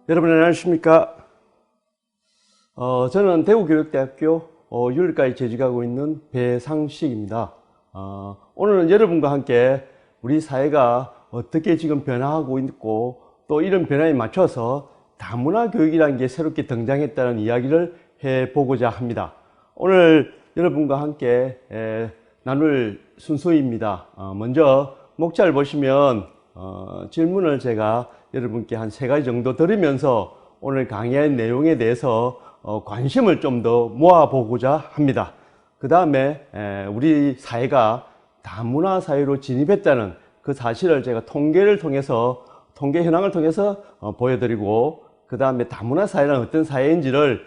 여러분 안녕하십니까? 저는 대구교육대학교 윤리과에 재직하고 있는 배상식입니다. 오늘은 여러분과 함께 우리 사회가 어떻게 지금 변화하고 있고 또 이런 변화에 맞춰서 다문화 교육이라는 게 새롭게 등장했다는 이야기를 해보고자 합니다. 오늘 여러분과 함께 나눌 순서입니다. 먼저 목차를 보시면 질문을 제가 여러분께 한 3가지 정도 드리면서 오늘 강의의 내용에 대해서 관심을 좀 더 모아보고자 합니다. 그 다음에 우리 사회가 다문화 사회로 진입했다는 그 사실을 제가 통계 현황을 통해서 보여드리고, 그 다음에 다문화 사회는 어떤 사회인지를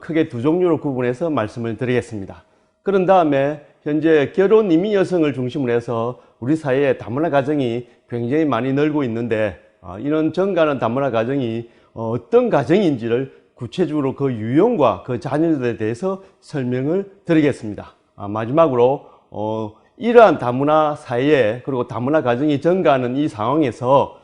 크게 2종류로 구분해서 말씀을 드리겠습니다. 그런 다음에 현재 결혼 이민 여성을 중심으로 해서 우리 사회에 다문화 가정이 굉장히 많이 늘고 있는데, 이런 정가는 다문화 가정이 어떤 가정인지를 구체적으로 그 유형과 그 자녀들에 대해서 설명을 드리겠습니다. 마지막으로 이러한 다문화 사회에, 그리고 다문화 가정이 증가하는 이 상황에서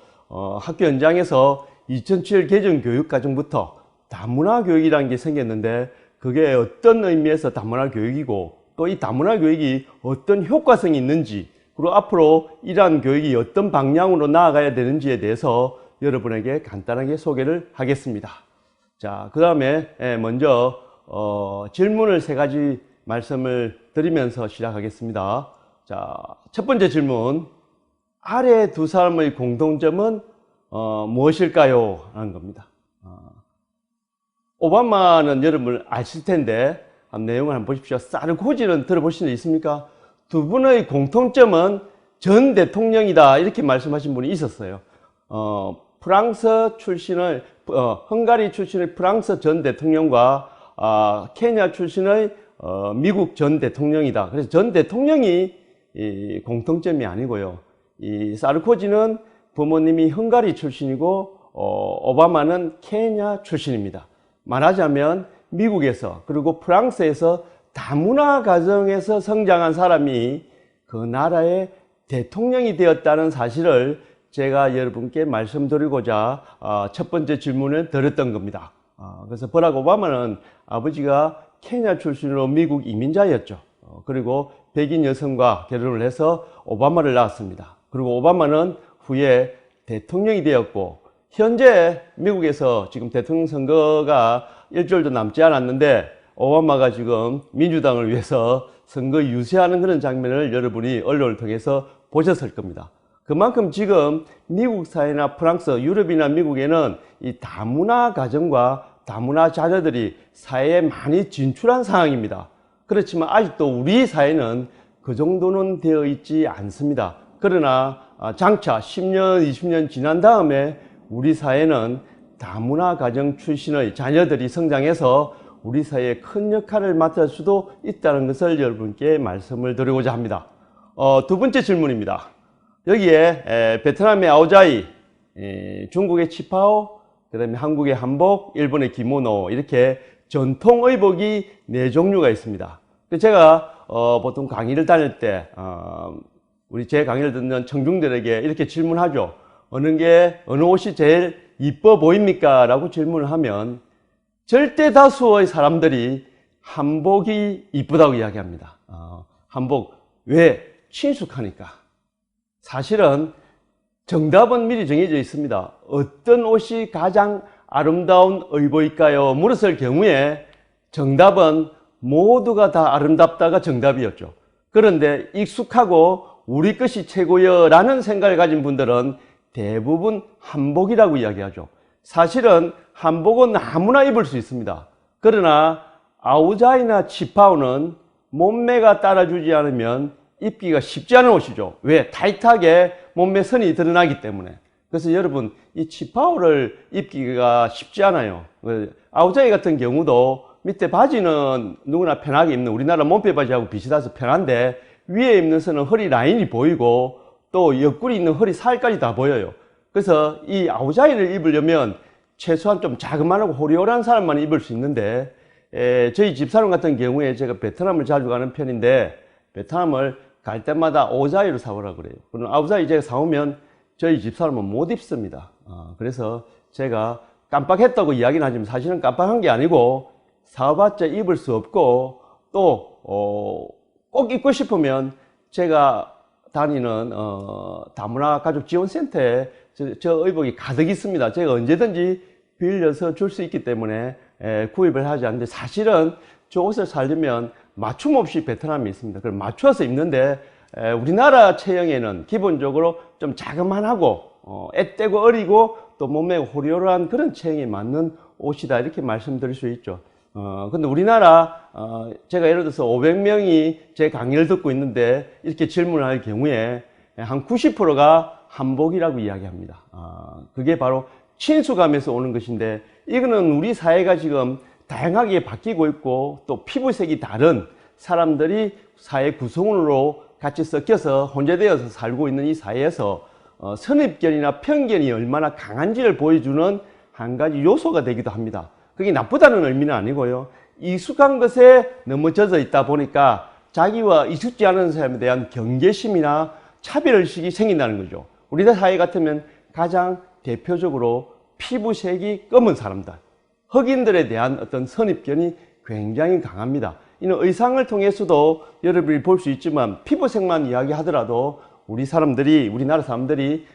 학교 현장에서 2007 개정 교육과정부터 다문화 교육이라는 게 생겼는데, 그게 어떤 의미에서 다문화 교육이고 또 이 다문화 교육이 어떤 효과성이 있는지, 그리고 앞으로 이러한 교육이 어떤 방향으로 나아가야 되는지에 대해서 여러분에게 간단하게 소개를 하겠습니다. 자, 그 다음에 먼저 질문을 3가지 말씀을 드리면서 시작하겠습니다. 자, 첫 번째 질문, 아래 두 사람의 공통점은 무엇일까요? 라는 겁니다. 오바마는 여러분 아실 텐데 내용을 한번 보십시오. 사르코지는 들어보신 적 있습니까? 두 분의 공통점은 전 대통령이다, 이렇게 말씀하신 분이 있었어요. 프랑스 출신의 헝가리 출신의 프랑스 전 대통령과 케냐 출신의 미국 전 대통령이다. 그래서 전 대통령이 공통점이 아니고요. 이 사르코지는 부모님이 헝가리 출신이고 오바마는 케냐 출신입니다. 말하자면 미국에서 그리고 프랑스에서 다문화 가정에서 성장한 사람이 그 나라의 대통령이 되었다는 사실을 제가 여러분께 말씀드리고자 첫 번째 질문을 드렸던 겁니다. 그래서 버락 오바마는 아버지가 케냐 출신으로 미국 이민자였죠. 그리고 백인 여성과 결혼을 해서 오바마를 낳았습니다. 그리고 오바마는 후에 대통령이 되었고, 현재 미국에서 지금 대통령 선거가 일주일도 남지 않았는데 오바마가 지금 민주당을 위해서 선거 유세하는 그런 장면을 여러분이 언론을 통해서 보셨을 겁니다. 그만큼 지금 미국 사회나 프랑스, 유럽이나 미국에는 이 다문화 가정과 다문화 자녀들이 사회에 많이 진출한 상황입니다. 그렇지만 아직도 우리 사회는 그 정도는 되어 있지 않습니다. 그러나 장차 10년, 20년 지난 다음에 우리 사회는 다문화 가정 출신의 자녀들이 성장해서 우리 사회에 큰 역할을 맡을 수도 있다는 것을 여러분께 말씀을 드리고자 합니다. 두 번째 질문입니다. 여기에 베트남의 아오자이, 중국의 치파오, 그 다음에 한국의 한복, 일본의 기모노, 이렇게 전통 의복이 4종류가 있습니다. 제가 보통 강의를 다닐 때 제 강의를 듣는 청중들에게 이렇게 질문하죠. 어느 옷이 제일 이뻐 보입니까? 라고 질문을 하면 절대 다수의 사람들이 한복이 이쁘다고 이야기합니다. 한복, 왜? 친숙하니까. 사실은 정답은 미리 정해져 있습니다. 어떤 옷이 가장 아름다운 의복일까요? 물었을 경우에 정답은 모두가 다 아름답다가 정답이었죠. 그런데 익숙하고 우리 것이 최고여 라는 생각을 가진 분들은 대부분 한복이라고 이야기하죠. 사실은 한복은 아무나 입을 수 있습니다. 그러나 아우자이나 치파오는 몸매가 따라주지 않으면 입기가 쉽지 않은 옷이죠. 왜? 타이트하게 몸매 선이 드러나기 때문에. 그래서 여러분, 이 치파오를 입기가 쉽지 않아요. 아우자이 같은 경우도 밑에 바지는 누구나 편하게 입는 우리나라 몸빼 바지하고 비슷해서 편한데, 위에 입는 선은 허리 라인이 보이고 또 옆구리 있는 허리 살까지 다 보여요. 그래서 이 아우자이를 입으려면 최소한 좀 자그마하고 호리호리한 사람만 입을 수 있는데, 저희 집사람 같은 경우에 제가 베트남을 자주 가는 편인데 베트남을 갈 때마다 오자이를 사오라 그래요. 그럼 아우자이 제가 사오면 저희 집사람은 못 입습니다. 그래서 제가 깜빡했다고 이야기는 하지만 사실은 깜빡한 게 아니고 사봤자 입을 수 없고 또 꼭 입고 싶으면 제가 다니는 다문화 가족 지원센터에 저 의복이 가득 있습니다. 제가 언제든지 빌려서 줄 수 있기 때문에 구입을 하지 않는데, 사실은 저 옷을 사려면 맞춤 없이 베트남에 있습니다. 그걸 맞춰서 입는데 우리나라 체형에는 기본적으로 좀 자그만하고 앳되고 어리고 또 몸에 호리호리한 그런 체형에 맞는 옷이다, 이렇게 말씀드릴 수 있죠. 근데 우리나라 제가 예를 들어서 500명이 제 강의를 듣고 있는데 이렇게 질문을 할 경우에 한 90%가 한복이라고 이야기합니다. 그게 바로 친숙함에서 오는 것인데, 이거는 우리 사회가 지금 다양하게 바뀌고 있고 또 피부색이 다른 사람들이 사회 구성원으로 같이 섞여서 혼재되어서 살고 있는 이 사회에서 선입견이나 편견이 얼마나 강한지를 보여주는 한 가지 요소가 되기도 합니다. 그게 나쁘다는 의미는 아니고요. 익숙한 것에 너무 젖어 있다 보니까 자기와 익숙지 않은 사람에 대한 경계심이나 차별의식이 생긴다는 거죠. 우리나라 사회 같으면 가장 대표적으로 피부색이 검은 사람들, 흑인들에 대한 어떤 선입견이 굉장히 강합니다. 이는 의상을 통해서도 여러분이 볼 수 있지만 피부색만 이야기하더라도 우리나라 사람들이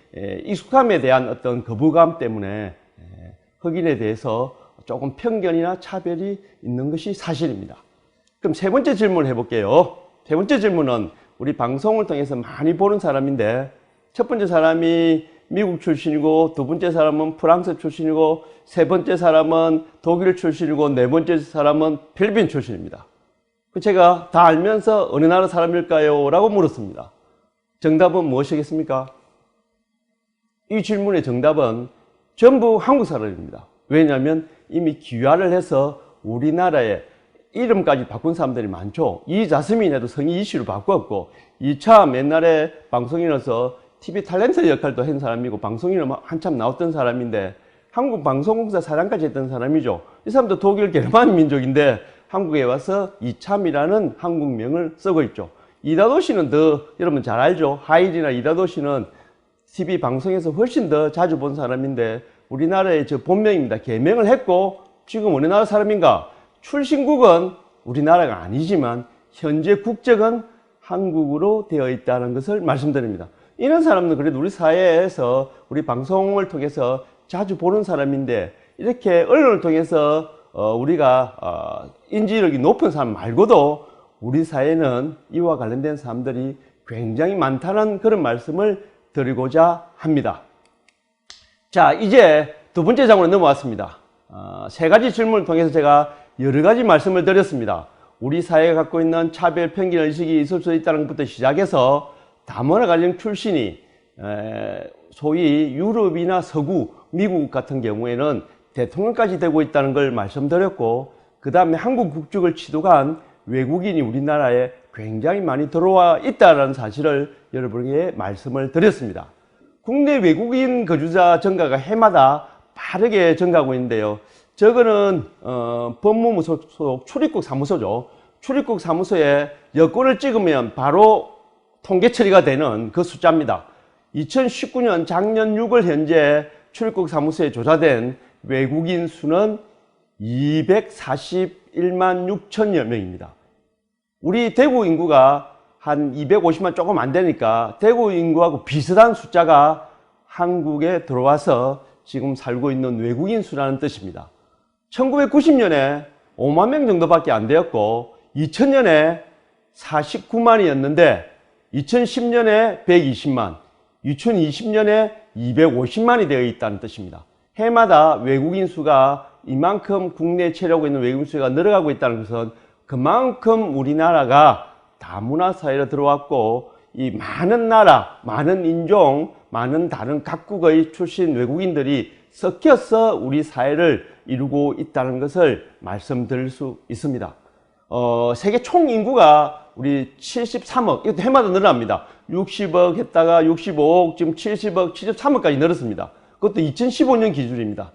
익숙함에 대한 어떤 거부감 때문에 흑인에 대해서 조금 편견이나 차별이 있는 것이 사실입니다. 그럼 세 번째 질문을 해볼게요. 세 번째 질문은 우리 방송을 통해서 많이 보는 사람인데, 첫 번째 사람이 미국 출신이고, 두 번째 사람은 프랑스 출신이고, 세 번째 사람은 독일 출신이고, 네 번째 사람은 필리핀 출신입니다. 제가 다 알면서 어느 나라 사람일까요? 라고 물었습니다. 정답은 무엇이겠습니까? 이 질문의 정답은 전부 한국 사람입니다. 왜냐하면 이미 귀화를 해서 우리나라에 이름까지 바꾼 사람들이 많죠. 이자스민에도 성이 이씨로 바꿨고, 이참 옛날에 방송인으로서 TV 탤런트 역할도 한 사람이고 방송인으로 한참 나왔던 사람인데 한국방송공사 사장까지 했던 사람이죠. 이 사람도 독일 게르만 민족인데 한국에 와서 이참이라는 한국명을 쓰고 있죠. 이다도 씨는 여러분 잘 알죠. 하일이나 이다도 씨는 TV 방송에서 훨씬 더 자주 본 사람인데 우리나라의 저 본명입니다. 개명을 했고 지금 어느 나라 사람인가? 출신국은 우리나라가 아니지만 현재 국적은 한국으로 되어 있다는 것을 말씀드립니다. 이런 사람은 그래도 우리 사회에서 우리 방송을 통해서 자주 보는 사람인데, 이렇게 언론을 통해서 우리가 인지력이 높은 사람 말고도 우리 사회는 이와 관련된 사람들이 굉장히 많다는 그런 말씀을 드리고자 합니다. 자, 이제 두 번째 장으로 넘어왔습니다. 세 가지 질문을 통해서 제가 여러 가지 말씀을 드렸습니다. 우리 사회가 갖고 있는 차별, 편견 의식이 있을 수 있다는 것부터 시작해서 다문화 가정 출신이 소위 유럽이나 서구, 미국 같은 경우에는 대통령까지 되고 있다는 걸 말씀드렸고, 그 다음에 한국 국적을 취득한 외국인이 우리나라에 굉장히 많이 들어와 있다는 사실을 여러분에게 말씀을 드렸습니다. 국내 외국인 거주자 증가가 해마다 빠르게 증가하고 있는데요. 저거는 법무부 소속 출입국 사무소죠. 출입국 사무소에 여권을 찍으면 바로 통계 처리가 되는 그 숫자입니다. 2019년 작년 6월 현재 출입국 사무소에 조사된 외국인 수는 241만 6천여 명입니다. 우리 대구 인구가 한 250만 조금 안 되니까 대구 인구하고 비슷한 숫자가 한국에 들어와서 지금 살고 있는 외국인 수라는 뜻입니다. 1990년에 5만 명 정도밖에 안 되었고 2000년에 49만이었는데 2010년에 120만, 2020년에 250만이 되어 있다는 뜻입니다. 해마다 외국인 수가 이만큼 국내에 체류하고 있는 외국인 수가 늘어가고 있다는 것은 그만큼 우리나라가 다문화 사회로 들어왔고, 이 많은 나라, 많은 인종, 많은 다른 각국의 출신 외국인들이 섞여서 우리 사회를 이루고 있다는 것을 말씀드릴 수 있습니다. 세계 총 인구가 우리 73억, 이것도 해마다 늘어납니다. 60억 했다가 65억, 지금 70억, 73억까지 늘었습니다. 그것도 2015년 기준입니다.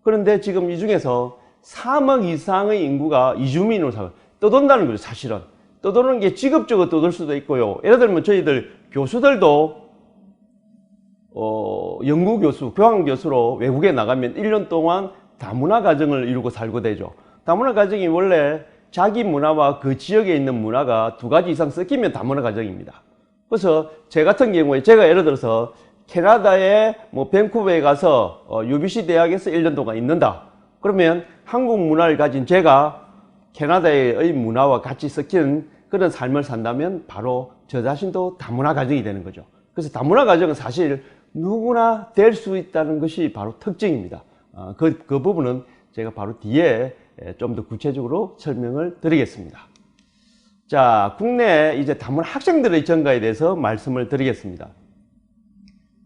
그런데 지금 이 중에서 3억 이상의 인구가 이주민으로 떠돈다는 거죠, 사실은. 떠도는 게 직업적으로 떠돌 수도 있고요. 예를 들면 저희들 교수들도 연구교수, 교환교수로 외국에 나가면 1년 동안 다문화 가정을 이루고 살고 되죠. 다문화 가정이 원래 자기 문화와 그 지역에 있는 문화가 두 가지 이상 섞이면 다문화 가정입니다. 그래서 제 같은 경우에 제가 예를 들어서 캐나다의 밴쿠버에 가서 UBC 대학에서 1년 동안 있는다. 그러면 한국 문화를 가진 제가 캐나다의 문화와 같이 섞인 그런 삶을 산다면 바로 저 자신도 다문화 가정이 되는 거죠. 그래서 다문화 가정은 사실 누구나 될 수 있다는 것이 바로 특징입니다. 그 부분은 제가 바로 뒤에 좀 더 구체적으로 설명을 드리겠습니다. 자, 국내 이제 다문화 학생들의 증가에 대해서 말씀을 드리겠습니다.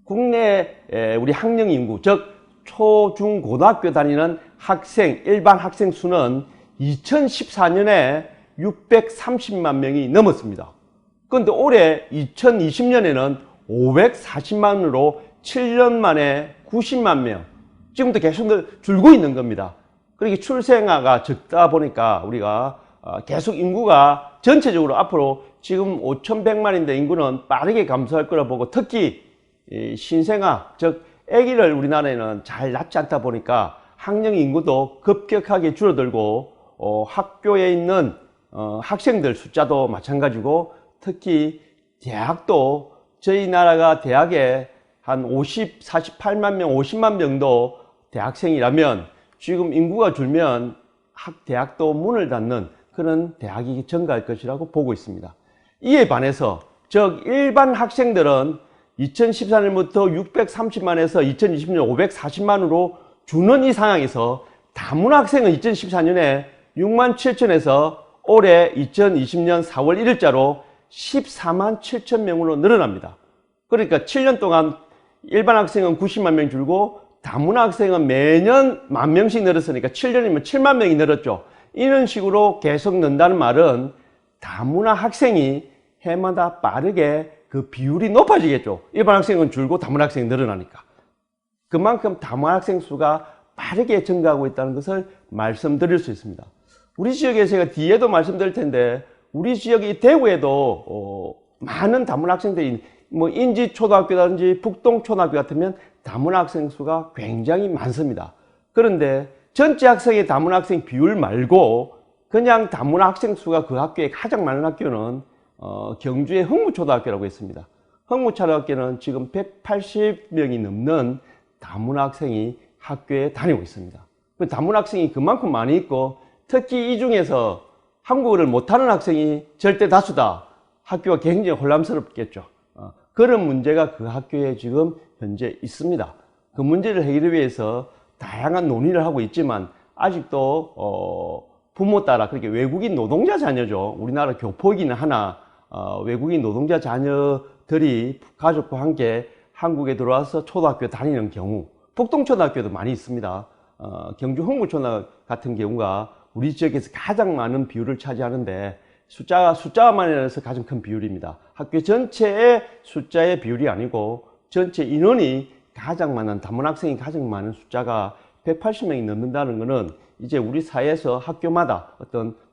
국내 우리 학령 인구, 즉 초, 중, 고등학교 다니는 학생, 일반 학생 수는 2014년에 630만 명이 넘었습니다. 그런데 올해 2020년에는 540만으로 7년 만에 90만 명, 지금도 계속 줄고 있는 겁니다. 그렇게 출생아가 적다 보니까 우리가 계속 인구가 전체적으로 앞으로 지금 5,100만인데 인구는 빠르게 감소할 거라 보고, 특히 신생아, 즉 아기를 우리나라에는 잘 낳지 않다 보니까 학령 인구도 급격하게 줄어들고 학교에 있는 학생들 숫자도 마찬가지고, 특히 대학도 저희 나라가 대학에 한 48만 명, 50만 명도 대학생이라면 지금 인구가 줄면 대학도 문을 닫는 그런 대학이 증가할 것이라고 보고 있습니다. 이에 반해서 즉 일반 학생들은 2014년부터 630만에서 2020년 540만으로 주는 이 상황에서 다문화 학생은 2014년에 6만 7천에서 올해 2020년 4월 1일자로 14만 7천 명으로 늘어납니다. 그러니까 7년 동안 일반 학생은 90만 명 줄고 다문화 학생은 매년 10,000명씩 늘었으니까 7년이면 7만 명이 늘었죠. 이런 식으로 계속 는다는 말은 다문화 학생이 해마다 빠르게 그 비율이 높아지겠죠. 일반 학생은 줄고 다문화 학생이 늘어나니까. 그만큼 다문화 학생 수가 빠르게 증가하고 있다는 것을 말씀드릴 수 있습니다. 우리 지역에 제가 뒤에도 말씀드릴 텐데, 우리 지역이 대구에도 많은 다문화 학생들이 인지초등학교라든지 북동초등학교 같으면 다문화 학생 수가 굉장히 많습니다. 그런데 전체 학생의 다문화 학생 비율 말고 그냥 다문화 학생 수가 그 학교에 가장 많은 학교는 경주의 흥무초등학교라고 있습니다. 흥무초등학교는 지금 180명이 넘는 다문화 학생이 학교에 다니고 있습니다. 다문화 학생이 그만큼 많이 있고, 특히 이 중에서 한국어를 못하는 학생이 절대 다수다. 학교가 굉장히 혼란스럽겠죠. 그런 문제가 그 학교에 지금 현재 있습니다. 그 문제를 해결하기 위해서 다양한 논의를 하고 있지만 아직도 부모 따라, 그렇게 외국인 노동자 자녀죠. 우리나라 교포이기는 하나 외국인 노동자 자녀들이 가족과 함께 한국에 들어와서 초등학교 다니는 경우, 북동초등학교도 많이 있습니다. 경주 흥무초등학교 같은 경우가 우리 지역에서 가장 많은 비율을 차지하는데 숫자만 해서 가장 큰 비율입니다. 학교 전체의 숫자의 비율이 아니고 전체 인원이 가장 많은, 다문화 학생이 가장 많은 숫자가 180명이 넘는다는 것은 이제 우리 사회에서 학교마다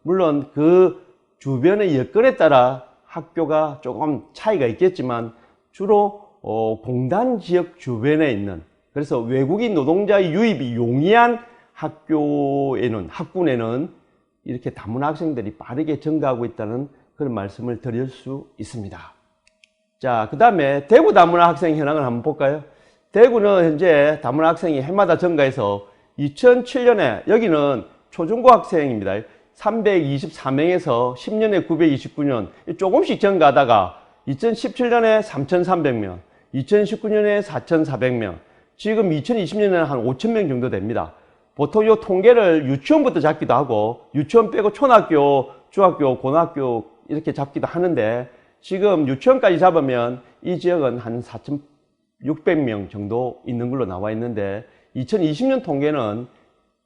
물론 그 주변의 여건에 따라 학교가 조금 차이가 있겠지만 주로 공단 지역 주변에 있는, 그래서 외국인 노동자의 유입이 용이한 학군에는 이렇게 다문화 학생들이 빠르게 증가하고 있다는 그런 말씀을 드릴 수 있습니다. 자, 그 다음에 대구 다문화 학생 현황을 한번 볼까요? 대구는 현재 다문화 학생이 해마다 증가해서 2007년에, 여기는 초중고 학생입니다. 324명에서 10년에 929년 조금씩 증가하다가 2017년에 3,300명, 2019년에 4,400명, 지금 2020년에는 한 5,000명 정도 됩니다. 보통 이 통계를 유치원부터 잡기도 하고, 유치원 빼고 초등학교, 중학교, 고등학교 이렇게 잡기도 하는데, 지금 유치원까지 잡으면 이 지역은 한 4,600명 정도 있는 걸로 나와 있는데, 2020년 통계는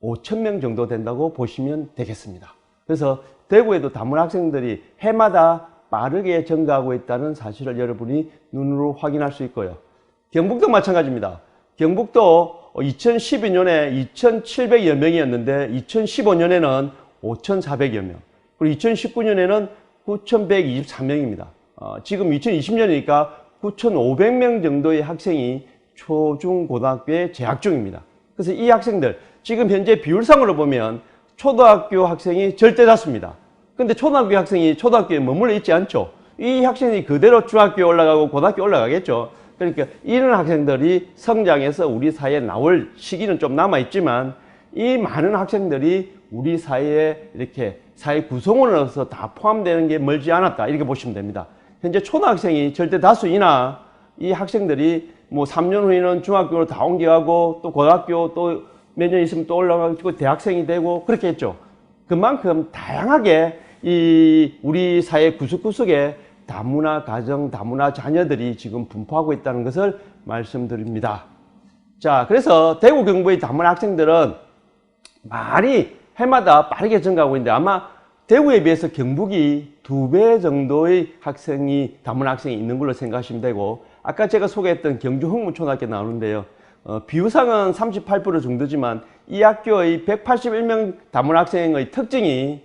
5,000명 정도 된다고 보시면 되겠습니다. 그래서 대구에도 다문화 학생들이 해마다 빠르게 증가하고 있다는 사실을 여러분이 눈으로 확인할 수 있고요. 경북도 마찬가지입니다. 경북도 2012년에 2,700여 명이었는데 2015년에는 5,400여 명, 그리고 2019년에는 9,124명입니다. 지금 2020년이니까 9,500명 정도의 학생이 초중고등학교에 재학 중입니다. 그래서 이 학생들, 지금 현재 비율상으로 보면 초등학교 학생이 절대 다수입니다. 근데 초등학교 학생이 초등학교에 머물러 있지 않죠. 이 학생이 그대로 중학교에 올라가고 고등학교에 올라가겠죠. 그러니까 이런 학생들이 성장해서 우리 사회에 나올 시기는 좀 남아있지만 이 많은 학생들이 우리 사회에 이렇게 사회 구성원으로서 다 포함되는 게 멀지 않았다. 이렇게 보시면 됩니다. 현재 초등학생이 절대 다수이나 이 학생들이 뭐 3년 후에는 중학교로 다 옮겨가고 또 고등학교 또 몇 년 있으면 또 올라가고 대학생이 되고 그렇게 했죠. 그만큼 다양하게 이 우리 사회 구석구석에 다문화 가정, 다문화 자녀들이 지금 분포하고 있다는 것을 말씀드립니다. 자, 그래서 대구 경북의 다문화 학생들은 많이 해마다 빠르게 증가하고 있는데 아마 대구에 비해서 경북이 2배 정도의 다문화 학생이 있는 걸로 생각하시면 되고, 아까 제가 소개했던 경주 흥문초등학교 나오는데요. 비율상은 38% 정도지만 이 학교의 181명 다문화 학생의 특징이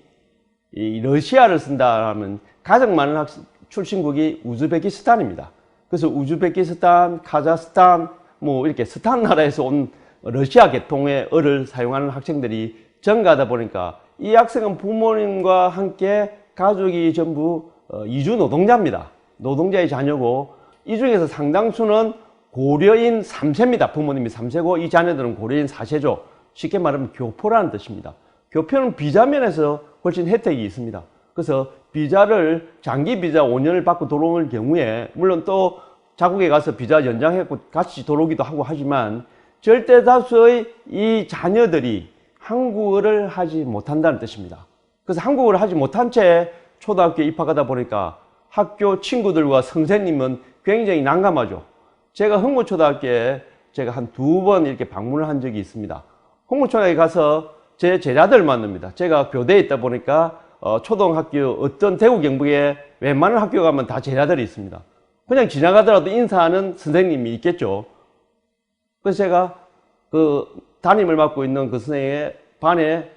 이 러시아를 쓴다라면 가장 많은 출신국이 우즈베키스탄입니다. 그래서 우즈베키스탄, 카자흐스탄, 뭐 이렇게 스탄 나라에서 온 러시아 계통의 어를 사용하는 학생들이 증가하다 보니까 이 학생은 부모님과 함께 가족이 전부 이주 노동자입니다. 노동자의 자녀고 이 중에서 상당수는 고려인 3세입니다. 부모님이 3세고 이 자녀들은 고려인 4세죠. 쉽게 말하면 교포라는 뜻입니다. 교포는 비자 면에서 훨씬 혜택이 있습니다. 그래서 비자를 장기 비자 5년을 받고 들어올 경우에 물론 또 자국에 가서 비자 연장해서 같이 들어오기도 하고 하지만 절대 다수의 이 자녀들이 한국어를 하지 못한다는 뜻입니다. 그래서 한국어를 하지 못한 채 초등학교에 입학하다 보니까 학교 친구들과 선생님은 굉장히 난감하죠. 제가 흥무초등학교에 제가 한 2번 이렇게 방문을 한 적이 있습니다. 흥무초등학교에 가서 제 제자들 만납니다. 제가 교대에 있다 보니까 초등학교 어떤 대구 경북에 웬만한 학교 가면 다 제자들이 있습니다. 그냥 지나가더라도 인사하는 선생님이 있겠죠. 그래서 제가 그 담임을 맡고 있는 그 선생님의 반에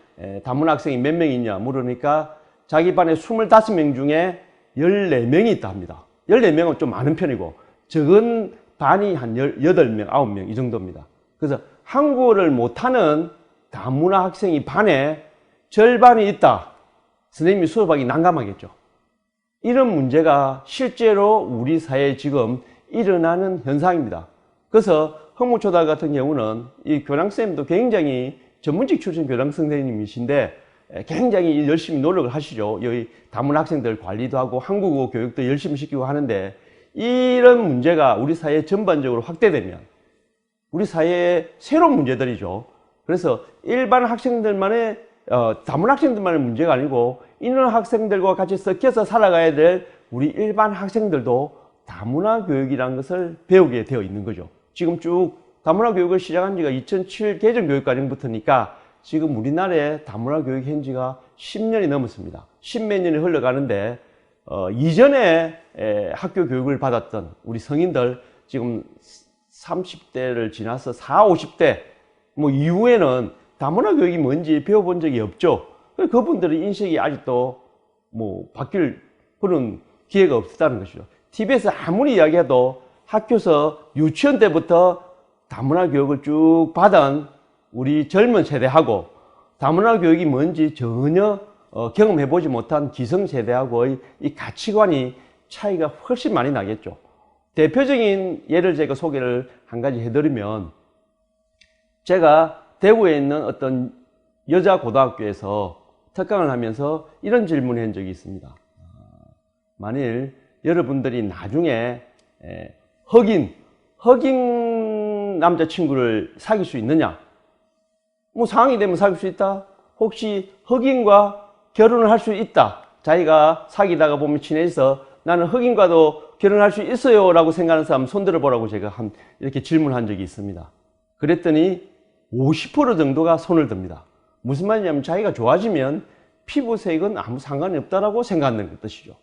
다문화 학생이 몇 명 있냐 물으니까 자기 반에 25명 중에 14명이 있다 합니다. 14명은 좀 많은 편이고 적은 반이 한 8명, 9명 이 정도입니다. 그래서 한국어를 못하는 다문화 학생이 반에 절반이 있다. 선생님이 수업하기 난감하겠죠. 이런 문제가 실제로 우리 사회에 지금 일어나는 현상입니다. 그래서 흥무초등학교 같은 경우는 이 교장선생님도 굉장히 전문직 출신 교장선생님이신데 굉장히 열심히 노력을 하시죠. 여기 다문화 학생들 관리도 하고 한국어 교육도 열심히 시키고 하는데 이런 문제가 우리 사회에 전반적으로 확대되면 우리 사회의 새로운 문제들이죠. 그래서 일반 학생들만의 다문화 학생들만의 문제가 아니고 이런 학생들과 같이 섞여서 살아가야 될 우리 일반 학생들도 다문화 교육이라는 것을 배우게 되어 있는 거죠. 지금 쭉 다문화 교육을 시작한 지가 2007 개정교육과정부터니까 지금 우리나라의 다문화 교육 한 지가 10년이 넘었습니다. 10몇 년이 흘러가는데 이전에 학교 교육을 받았던 우리 성인들 지금 30대를 지나서 40, 50대 뭐 이후에는 다문화 교육이 뭔지 배워본 적이 없죠. 그분들의 인식이 아직도 뭐 바뀔 그런 기회가 없다는 것이죠. TV에서 아무리 이야기해도 학교에서 유치원 때부터 다문화 교육을 쭉 받은 우리 젊은 세대하고 다문화 교육이 뭔지 전혀 경험해보지 못한 기성세대하고의 이 가치관이 차이가 훨씬 많이 나겠죠. 대표적인 예를 제가 소개를 한 가지 해드리면 제가 대구에 있는 어떤 여자 고등학교에서 특강을 하면서 이런 질문을 한 적이 있습니다. 만일 여러분들이 나중에 흑인 남자친구를 사귈 수 있느냐? 뭐 상황이 되면 사귈 수 있다? 혹시 흑인과 결혼을 할 수 있다. 자기가 사귀다가 보면 친해져서 나는 흑인과도 결혼할 수 있어요 라고 생각하는 사람 손 들어보라고 제가 이렇게 질문한 적이 있습니다. 그랬더니 50% 정도가 손을 듭니다. 무슨 말이냐면 자기가 좋아지면 피부색은 아무 상관이 없다라고 생각하는 뜻이죠.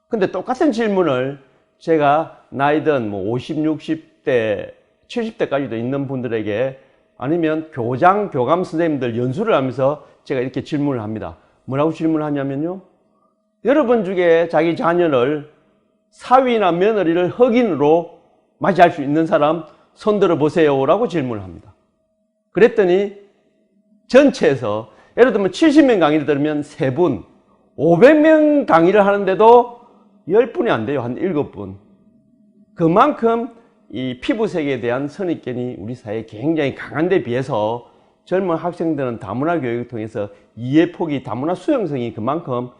근데 똑같은 질문을 제가 나이든 뭐 50, 60대, 70대까지도 있는 분들에게 아니면 교장, 교감 선생님들 연수를 하면서 제가 이렇게 질문을 합니다. 뭐라고 질문하냐면요. 여러분 중에 자기 자녀를 사위나 며느리를 흑인으로 맞이할 수 있는 사람 손 들어 보세요 라고 질문을 합니다. 그랬더니 전체에서 예를 들면 70명 강의를 들으면 3분, 500명 강의를 하는데도 10분이 안 돼요. 한 7분. 그만큼 이 피부색에 대한 선입견이 우리 사회에 굉장히 강한 데 비해서 젊은 학생들은 다문화 교육을 통해서 이해폭이, 다문화 수용성이 그만큼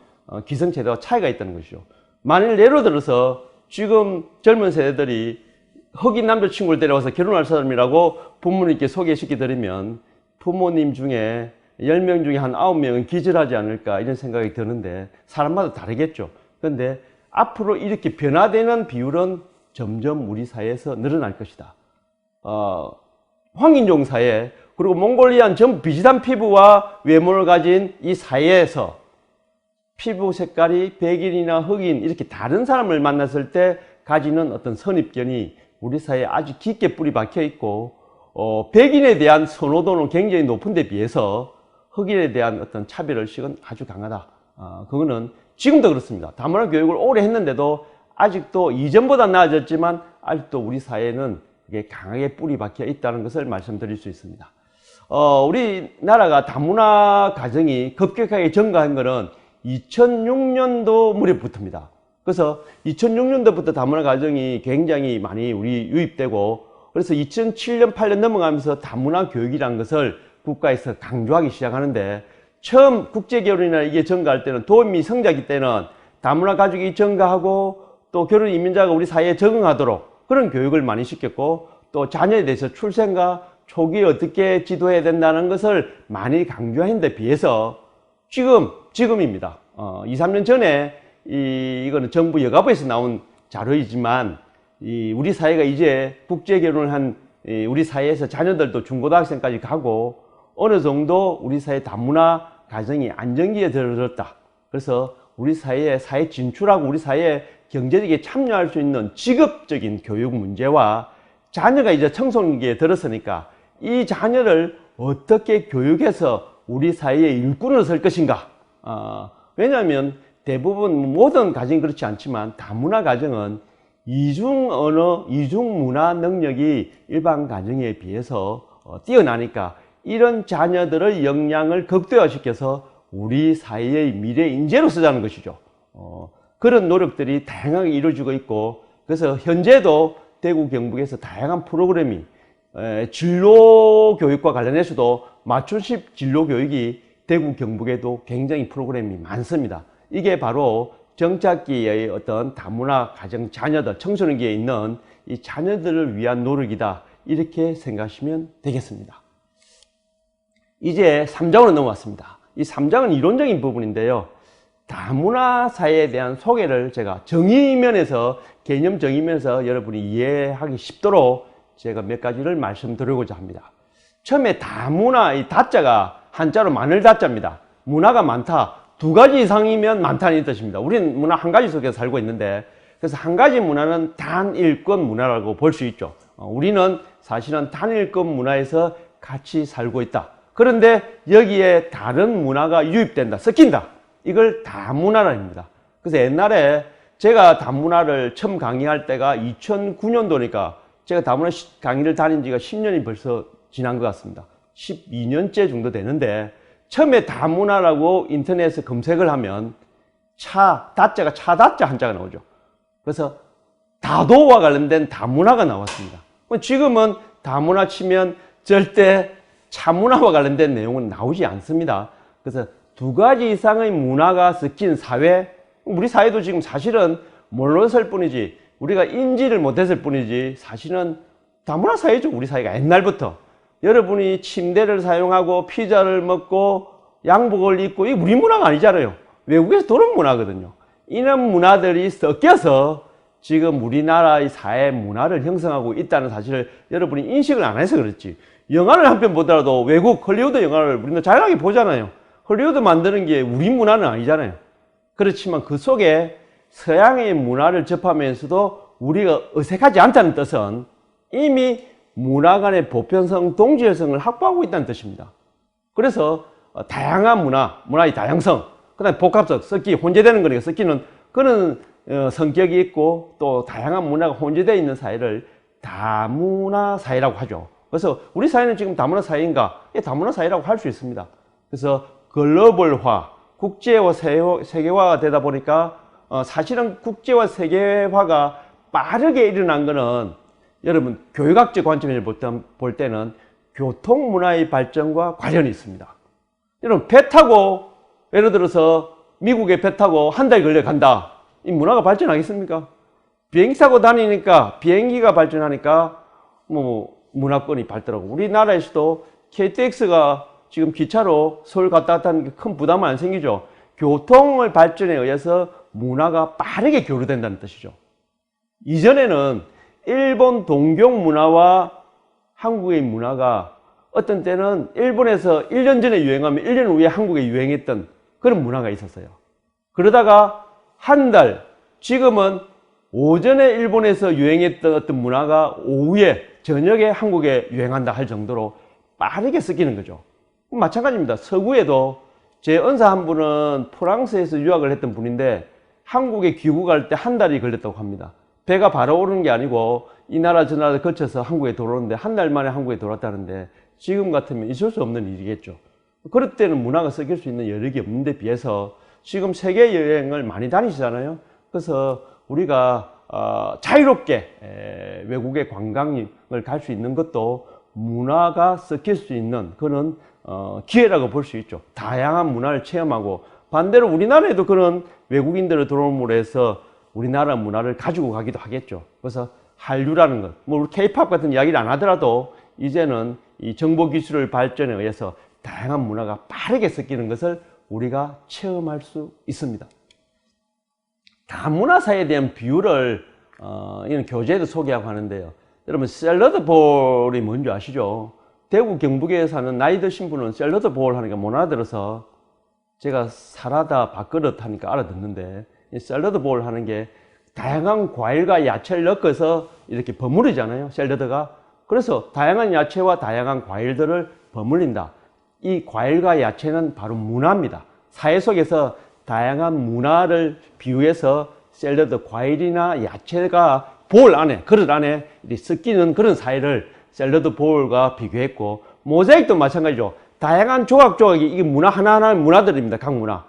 기성체대와 차이가 있다는 것이죠. 만일 예를 들어서 지금 젊은 세대들이 흑인 남자친구를 데려와서 결혼할 사람이라고 부모님께 소개시켜 드리면 부모님 중에 10명 중에 한 9명은 기절하지 않을까 이런 생각이 드는데 사람마다 다르겠죠. 그런데 앞으로 이렇게 변화되는 비율은 점점 우리 사회에서 늘어날 것이다. 황인종 사회 그리고 몽골리안 전부 비슷한 피부와 외모를 가진 이 사회에서 피부 색깔이 백인이나 흑인 이렇게 다른 사람을 만났을 때 가지는 어떤 선입견이 우리 사회에 아주 깊게 뿌리 박혀 있고 백인에 대한 선호도는 굉장히 높은 데 비해서 흑인에 대한 어떤 차별의식은 아주 강하다. 그거는 지금도 그렇습니다. 다문화 교육을 오래 했는데도 아직도 이전보다 나아졌지만 아직도 우리 사회에는 이게 강하게 뿌리 박혀 있다는 것을 말씀드릴 수 있습니다. 우리나라가 다문화 가정이 급격하게 증가한 것은 2006년도 무렵부터입니다. 그래서 2006년도부터 다문화 가정이 굉장히 많이 우리 유입되고 그래서 2007년, 8년 넘어가면서 다문화 교육이라는 것을 국가에서 강조하기 시작하는데 처음 국제결혼이나 이게 증가할 때는 도미 성장기 때는 다문화 가족이 증가하고 또 결혼 이민자가 우리 사회에 적응하도록 그런 교육을 많이 시켰고 또 자녀에 대해서 출생과 초기에 어떻게 지도해야 된다는 것을 많이 강조한 데 비해서 지금입니다. 2, 3년 전에 이거는 정부 여가부에서 나온 자료이지만 우리 사회가 이제 국제 결혼을 한 우리 사회에서 자녀들도 중고등학생까지 가고 어느 정도 우리 사회 다문화 가정이 안정기에 들어들었다. 그래서 우리 사회에 사회 진출하고 우리 사회에 경제적에 참여할 수 있는 직업적인 교육 문제와 자녀가 이제 청소년기에 들었으니까 이 자녀를 어떻게 교육해서 우리 사회의 일꾼으로 설 것인가. 왜냐하면 대부분 모든 가정이 그렇지 않지만 다문화 가정은 이중 언어, 이중 문화 능력이 일반 가정에 비해서 뛰어나니까 이런 자녀들의 역량을 극대화시켜서 우리 사회의 미래 인재로 쓰자는 것이죠. 그런 노력들이 다양하게 이루어지고 있고 그래서 현재도 대구 경북에서 다양한 프로그램이 진로 교육과 관련해서도 맞춤식 진로 교육이 대구 경북에도 굉장히 프로그램이 많습니다. 이게 바로 정착기의 어떤 다문화 가정 자녀들, 청소년기에 있는 이 자녀들을 위한 노력이다. 이렇게 생각하시면 되겠습니다. 이제 3장으로 넘어왔습니다. 이 3장은 이론적인 부분인데요. 다문화 사회에 대한 소개를 제가 정의면에서, 개념 정의면에서 여러분이 이해하기 쉽도록 제가 몇 가지를 말씀드리고자 합니다. 처음에 다문화, 이 다자가 한자로 마늘 다자입니다. 문화가 많다. 2가지 이상이면 많다는 뜻입니다. 우리는 문화 한 가지 속에 살고 있는데 그래서 한 가지 문화는 단일권 문화라고 볼 수 있죠. 우리는 사실은 단일권 문화에서 같이 살고 있다. 그런데 여기에 다른 문화가 유입된다, 섞인다. 이걸 다문화라 합니다. 그래서 옛날에 제가 다문화를 처음 강의할 때가 2009년도니까 제가 다문화 강의를 다닌 지가 10년이 벌써 지난 것 같습니다. 12년째 정도 되는데 처음에 다문화라고 인터넷에서 검색을 하면 다자가 차다자 한자가 나오죠. 그래서 다도와 관련된 다문화가 나왔습니다. 지금은 다문화 치면 절대 차문화와 관련된 내용은 나오지 않습니다. 그래서 2가지 이상의 문화가 섞인 사회, 우리 사회도 지금 사실은 몰랐을 뿐이지 우리가 인지를 못했을 뿐이지 사실은 다문화 사회죠. 우리 사회가 옛날부터 여러분이 침대를 사용하고 피자를 먹고 양복을 입고 이게 우리 문화가 아니잖아요. 외국에서 들어온 문화거든요. 이런 문화들이 섞여서 지금 우리나라의 사회 문화를 형성하고 있다는 사실을 여러분이 인식을 안 해서 그렇지. 영화를 한 편 보더라도 외국 헐리우드 영화를 우리는 다양하게 보잖아요. 헐리우드 만드는 게 우리 문화는 아니잖아요. 그렇지만 그 속에 서양의 문화를 접하면서도 우리가 어색하지 않다는 뜻은 이미 문화 간의 보편성, 동질성을 확보하고 있다는 뜻입니다. 그래서 다양한 문화의 다양성, 그 다음에 복합적, 혼재되는 거니까 섞이는 그런 성격이 있고 또 다양한 문화가 혼재되어 있는 사회를 다문화 사회라고 하죠. 그래서 우리 사회는 지금 다문화 사회인가? 예, 다문화 사회라고 할 수 있습니다. 그래서 글로벌화, 국제화, 세계화가 되다 보니까 사실은 국제화, 세계화가 빠르게 일어난 거는 여러분 교육학적 관점에서 볼 때는 교통 문화의 발전과 관련이 있습니다. 여러분 배 타고 예를 들어서 미국에 배 타고 한 달 걸려 간다. 이 문화가 발전하겠습니까? 비행기 타고 다니니까 비행기가 발전하니까 뭐 문화권이 발달하고 우리나라에서도 KTX가 지금 기차로 서울 갔다 갔다 하는 게 큰 부담은 안 생기죠. 교통의 발전에 의해서 문화가 빠르게 교류된다는 뜻이죠. 이전에는 일본 동경 문화와 한국의 문화가 어떤 때는 일본에서 1년 전에 유행하면 1년 후에 한국에 유행했던 그런 문화가 있었어요. 그러다가 한 달, 지금은 오전에 일본에서 유행했던 어떤 문화가 오후에 저녁에 한국에 유행한다 할 정도로 빠르게 섞이는 거죠. 마찬가지입니다. 서구에도 제 은사 한 분은 프랑스에서 유학을 했던 분인데 한국에 귀국할 때 한 달이 걸렸다고 합니다. 배가 바로 오르는 게 아니고 이 나라 저 나라 거쳐서 한국에 들어오는데 한 달 만에 한국에 들어왔다는데 지금 같으면 있을 수 없는 일이겠죠. 그럴 때는 문화가 섞일 수 있는 여력이 없는데 비해서 지금 세계 여행을 많이 다니시잖아요. 그래서 우리가 자유롭게 외국의 관광을 갈 수 있는 것도 문화가 섞일 수 있는 그런 기회라고 볼 수 있죠. 다양한 문화를 체험하고 반대로 우리나라에도 그런 외국인들을 들어옴으로 해서 우리나라 문화를 가지고 가기도 하겠죠. 그래서 한류라는 것, 뭐 K-팝 같은 이야기를 안 하더라도 이제는 이 정보기술의 발전에 의해서 다양한 문화가 빠르게 섞이는 것을 우리가 체험할 수 있습니다. 다문화사에 대한 비유를 이런 교재에도 소개하고 하는데요. 여러분 샐러드 볼이 뭔지 아시죠? 대구 경북에 사는 나이 드신 분은 샐러드 볼 하니까 못 알아들어서 제가 사라다 밥그릇 하니까 알아듣는데 이 샐러드 볼 하는 게 다양한 과일과 야채를 넣어서 이렇게 버무리잖아요. 샐러드가. 그래서 다양한 야채와 다양한 과일들을 버무린다. 이 과일과 야채는 바로 문화입니다. 사회 속에서 다양한 문화를 비유해서 샐러드 과일이나 야채가 볼 안에, 그릇 안에 섞이는 그런 사회를 샐러드 볼과 비교했고, 모자익도 마찬가지죠. 다양한 조각조각이 이게 문화 하나하나의 문화들입니다. 각 문화.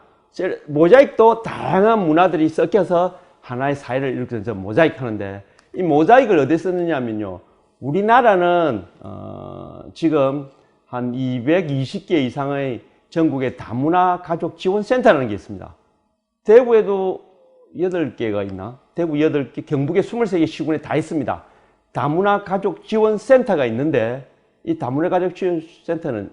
모자익도 다양한 문화들이 섞여서 하나의 사회를 일으켜서 모자익 하는데, 이 모자익을 어디에 쓰느냐 하면요. 우리나라는 지금 한 220개 이상의 전국의 다문화 가족 지원센터라는 게 있습니다. 대구에도 8개가 있나? 대구 8개, 경북에 23개 시군에 다 있습니다. 다문화 가족 지원센터가 있는데 이 다문화 가족 지원센터는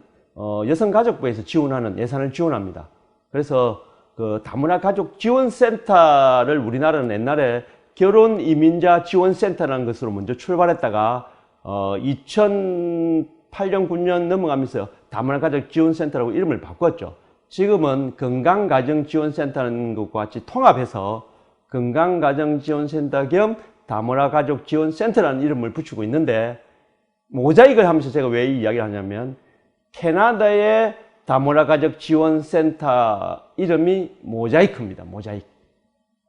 여성가족부에서 지원하는 예산을 지원합니다. 그래서 그 다문화 가족 지원센터를 우리나라는 옛날에 결혼 이민자 지원센터라는 것으로 먼저 출발했다가 2008년 9년 넘어가면서 다문화 가족 지원센터라고 이름을 바꿨죠. 지금은 건강가정지원센터라는 것과 같이 통합해서 건강가정지원센터 겸 다문화 가족 지원센터라는 이름을 붙이고 있는데, 모자익을 하면서 제가 왜 이 이야기를 하냐면 캐나다의 다문화 가족 지원센터 이름이 모자이크입니다. 모자이크.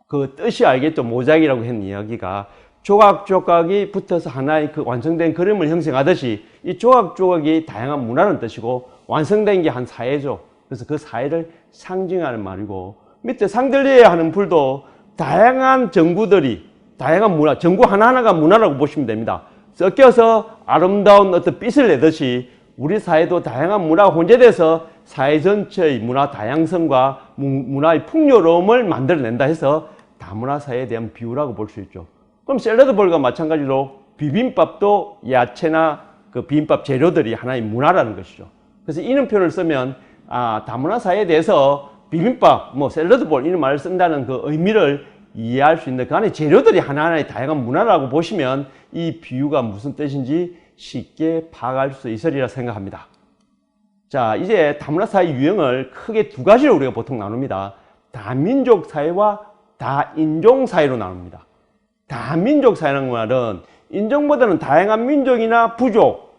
그 뜻이 알겠죠? 모자이크라고 했는 이야기가 조각조각이 붙어서 하나의 그 완성된 그림을 형성하듯이 이 조각조각이 다양한 문화라는 뜻이고 완성된 게 한 사회죠. 그래서 그 사회를 상징하는 말이고, 밑에 상들리에 하는 불도 다양한 전구들이 다양한 문화, 전구 하나하나가 문화라고 보시면 됩니다. 섞여서 아름다운 어떤 빛을 내듯이 우리 사회도 다양한 문화가 혼재돼서 사회 전체의 문화 다양성과 문화의 풍요로움을 만들어낸다 해서 다문화 사회에 대한 비유라고 볼 수 있죠. 그럼 샐러드 볼과 마찬가지로 비빔밥도 야채나 그 비빔밥 재료들이 하나의 문화라는 것이죠. 그래서 이름표를 쓰면 다문화 사회에 대해서 비빔밥, 뭐 샐러드 볼 이런 말을 쓴다는 그 의미를 이해할 수 있는 그 안에 재료들이 하나하나의 다양한 문화라고 보시면 이 비유가 무슨 뜻인지 쉽게 파악할 수 있으리라 생각합니다. 자, 이제 다문화 사회 유형을 크게 두 가지로 우리가 보통 나눕니다. 다민족 사회와 다인종 사회로 나눕니다. 다민족 사회라는 말은 인종보다는 다양한 민족이나 부족,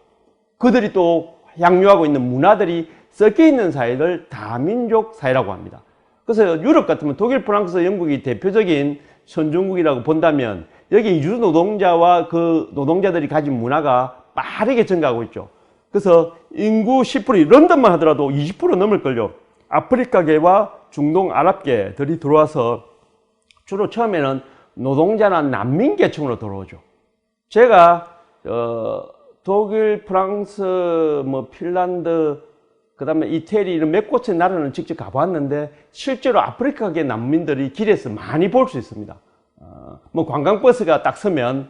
그들이 또 향유하고 있는 문화들이 섞여 있는 사회를 다민족 사회라고 합니다. 그래서 유럽 같으면 독일, 프랑스, 영국이 대표적인 선진국이라고 본다면 여기 이주 노동자와 그 노동자들이 가진 문화가 빠르게 증가하고 있죠. 그래서 인구 10%, 런던만 하더라도 20% 넘을걸요. 아프리카계와 중동 아랍계들이 들어와서 주로 처음에는 노동자나 난민 계층으로 들어오죠. 제가 독일, 프랑스, 뭐 핀란드, 그다음에 이태리 이런 몇 곳의 나라는 직접 가봤는데 실제로 아프리카계 난민들이 길에서 많이 볼 수 있습니다. 뭐 관광버스가 딱 서면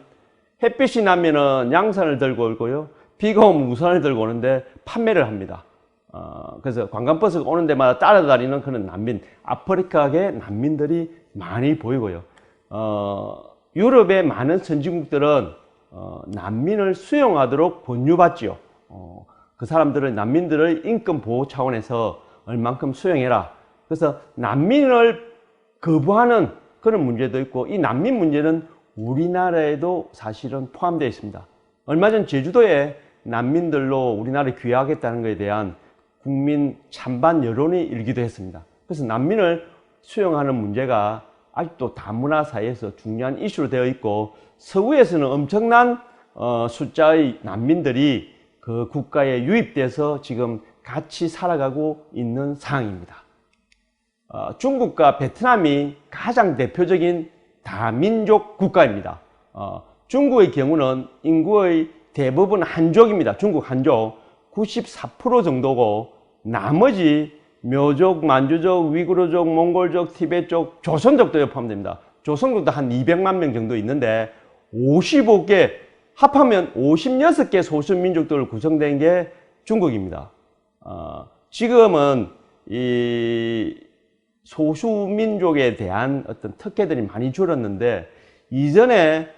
햇빛이 나면은 양산을 들고 오고요. 비가 오면 우산을 들고 오는데 판매를 합니다. 그래서 관광버스가 오는 데마다 따라다니는 그런 난민, 아프리카계 난민들이 많이 보이고요. 유럽의 많은 선진국들은 난민을 수용하도록 권유받지요. 그 사람들은 난민들의 인권 보호 차원에서 얼만큼 수용해라. 그래서 난민을 거부하는 그런 문제도 있고, 이 난민 문제는 우리나라에도 사실은 포함되어 있습니다. 얼마 전 제주도에 난민들로 우리나라에 귀화하겠다는 것에 대한 국민 찬반 여론이 일기도 했습니다. 그래서 난민을 수용하는 문제가 아직도 다문화 사회에서 중요한 이슈로 되어 있고, 서구에서는 엄청난 숫자의 난민들이 그 국가에 유입돼서 지금 같이 살아가고 있는 상황입니다. 중국과 베트남이 가장 대표적인 다민족 국가입니다. 중국의 경우는 인구의 대부분 한족입니다. 중국 한족 94% 정도고, 나머지 묘족, 만주족, 위구르족, 몽골족, 티베족, 조선족도 포함됩니다. 조선족도 한 200만 명 정도 있는데 55개, 합하면 56개 소수민족들을 구성된 게 중국입니다. 지금은 이 소수민족에 대한 어떤 특혜들이 많이 줄었는데, 이전에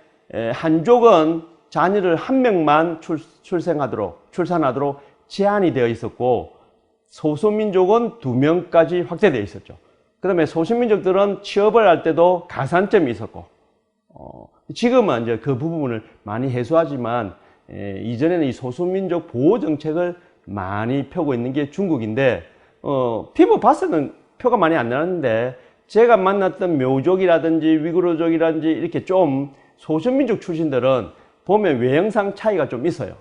한족은 자녀를 한 명만 출산하도록 제한이 되어 있었고, 소수민족은 2명까지 확대되어 있었죠. 그 다음에 소수민족들은 취업을 할 때도 가산점이 있었고, 지금은 이제 그 부분을 많이 해소하지만, 이전에는 이 소수민족 보호 정책을 많이 펴고 있는 게 중국인데, 피부 봤을 표가 많이 안 나는데, 제가 만났던 묘족이라든지 위구르족이라든지 이렇게 좀 소수민족 출신들은 보면 외형상 차이가 좀 있어요.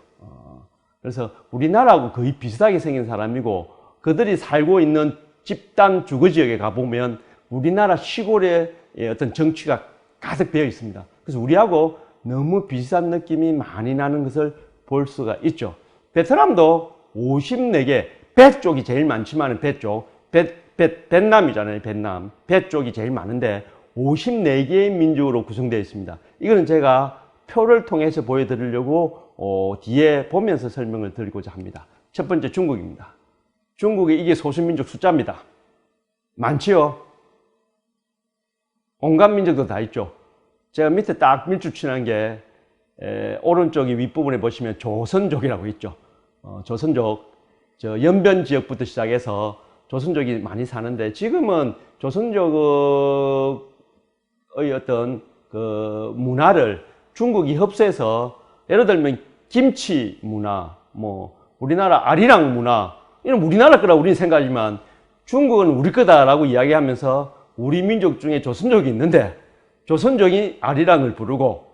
그래서 우리나라하고 거의 비슷하게 생긴 사람이고, 그들이 살고 있는 집단 주거 지역에 가보면 우리나라 시골의 어떤 정취가 가득 배어 있습니다. 그래서 우리하고 너무 비슷한 느낌이 많이 나는 것을 볼 수가 있죠. 베트남도 54개, 배 쪽이 제일 많지만 베트남이잖아요. 베트남. 배 쪽이 제일 많은데 54개의 민족으로 구성되어 있습니다. 이거는 제가 표를 통해서 보여드리려고 뒤에 보면서 설명을 드리고자 합니다. 첫 번째 중국입니다. 중국이 이게 소수민족 숫자입니다. 많지요? 온갖 민족도 다 있죠. 제가 밑에 딱 밀주 칠한 게 오른쪽이 윗부분에 보시면 조선족이라고 있죠. 조선족, 저 연변 지역부터 시작해서 조선족이 많이 사는데, 지금은 조선족의 어떤 그 문화를 중국이 흡수해서, 예를 들면 김치 문화, 뭐 우리나라 아리랑 문화, 이런 우리나라 거라 우리는 생각하지만 중국은 우리 거다라고 이야기하면서 우리 민족 중에 조선족이 있는데, 조선족이 아리랑을 부르고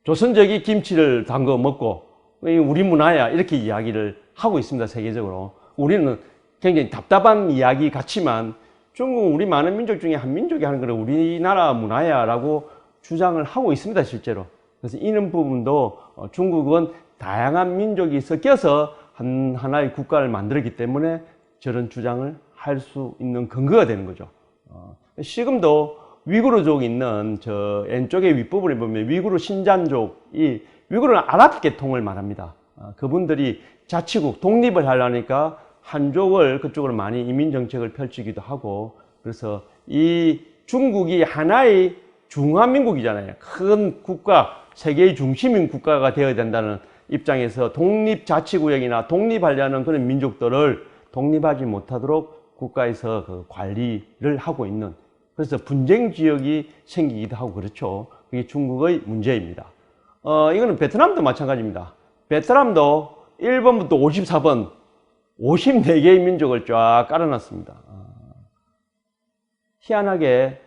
조선족이 김치를 담궈 먹고 우리 문화야 이렇게 이야기를 하고 있습니다. 세계적으로. 우리는 굉장히 답답한 이야기 같지만 중국은 우리 많은 민족 중에 한 민족이 하는 거를 우리나라 문화야 라고 주장을 하고 있습니다. 실제로. 그래서 이런 부분도 중국은 다양한 민족이 섞여서 하나의 국가를 만들었기 때문에 저런 주장을 할 수 있는 근거가 되는 거죠. 지금도 위구르족이 있는 저 왼쪽의 윗부분에 보면 위구르 신잔족이, 위구르는 아랍 계통을 말합니다. 그분들이 자치국 독립을 하려니까 한족을 그쪽으로 많이 이민 정책을 펼치기도 하고, 그래서 이 중국이 하나의 중화민국이잖아요. 큰 국가, 세계의 중심인 국가가 되어야 된다는 입장에서 독립자치구역이나 독립하려는 그런 민족들을 독립하지 못하도록 국가에서 그 관리를 하고 있는, 그래서 분쟁 지역이 생기기도 하고 그렇죠. 그게 중국의 문제입니다. 이거는 베트남도 마찬가지입니다. 베트남도 1번부터 54번 54개의 민족을 쫙 깔아놨습니다. 희한하게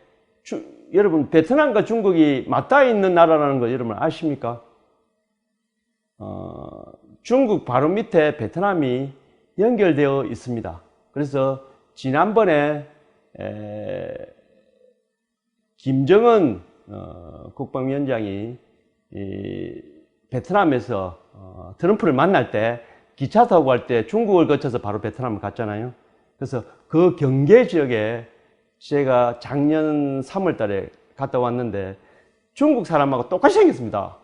여러분 베트남과 중국이 맞닿아 있는 나라라는 거 여러분 아십니까? 중국 바로 밑에 베트남이 연결되어 있습니다. 그래서 지난번에 김정은 국방위원장이 베트남에서 트럼프를 만날 때 기차 타고 갈 때 중국을 거쳐서 바로 베트남을 갔잖아요. 그래서 그 경계 지역에 제가 작년 3월 달에 갔다 왔는데 중국 사람하고 똑같이 생겼습니다.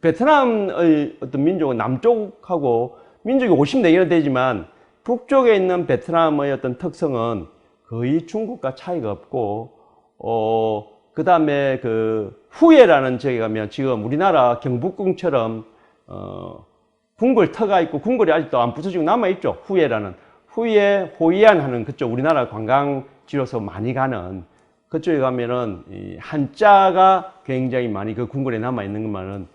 베트남의 어떤 민족은 남쪽하고 민족이 54개나 되지만 북쪽에 있는 베트남의 어떤 특성은 거의 중국과 차이가 없고, 그 다음에 그 후예라는 지역에 가면 지금 우리나라 경북궁처럼 궁궐 터가 있고 궁궐이 아직도 안 부서지고 남아있죠. 후예라는. 후예, 호이안 하는 그쪽 우리나라 관광지로서 많이 가는 그쪽에 가면은 이 한자가 굉장히 많이 그 궁궐에 남아있는 것만은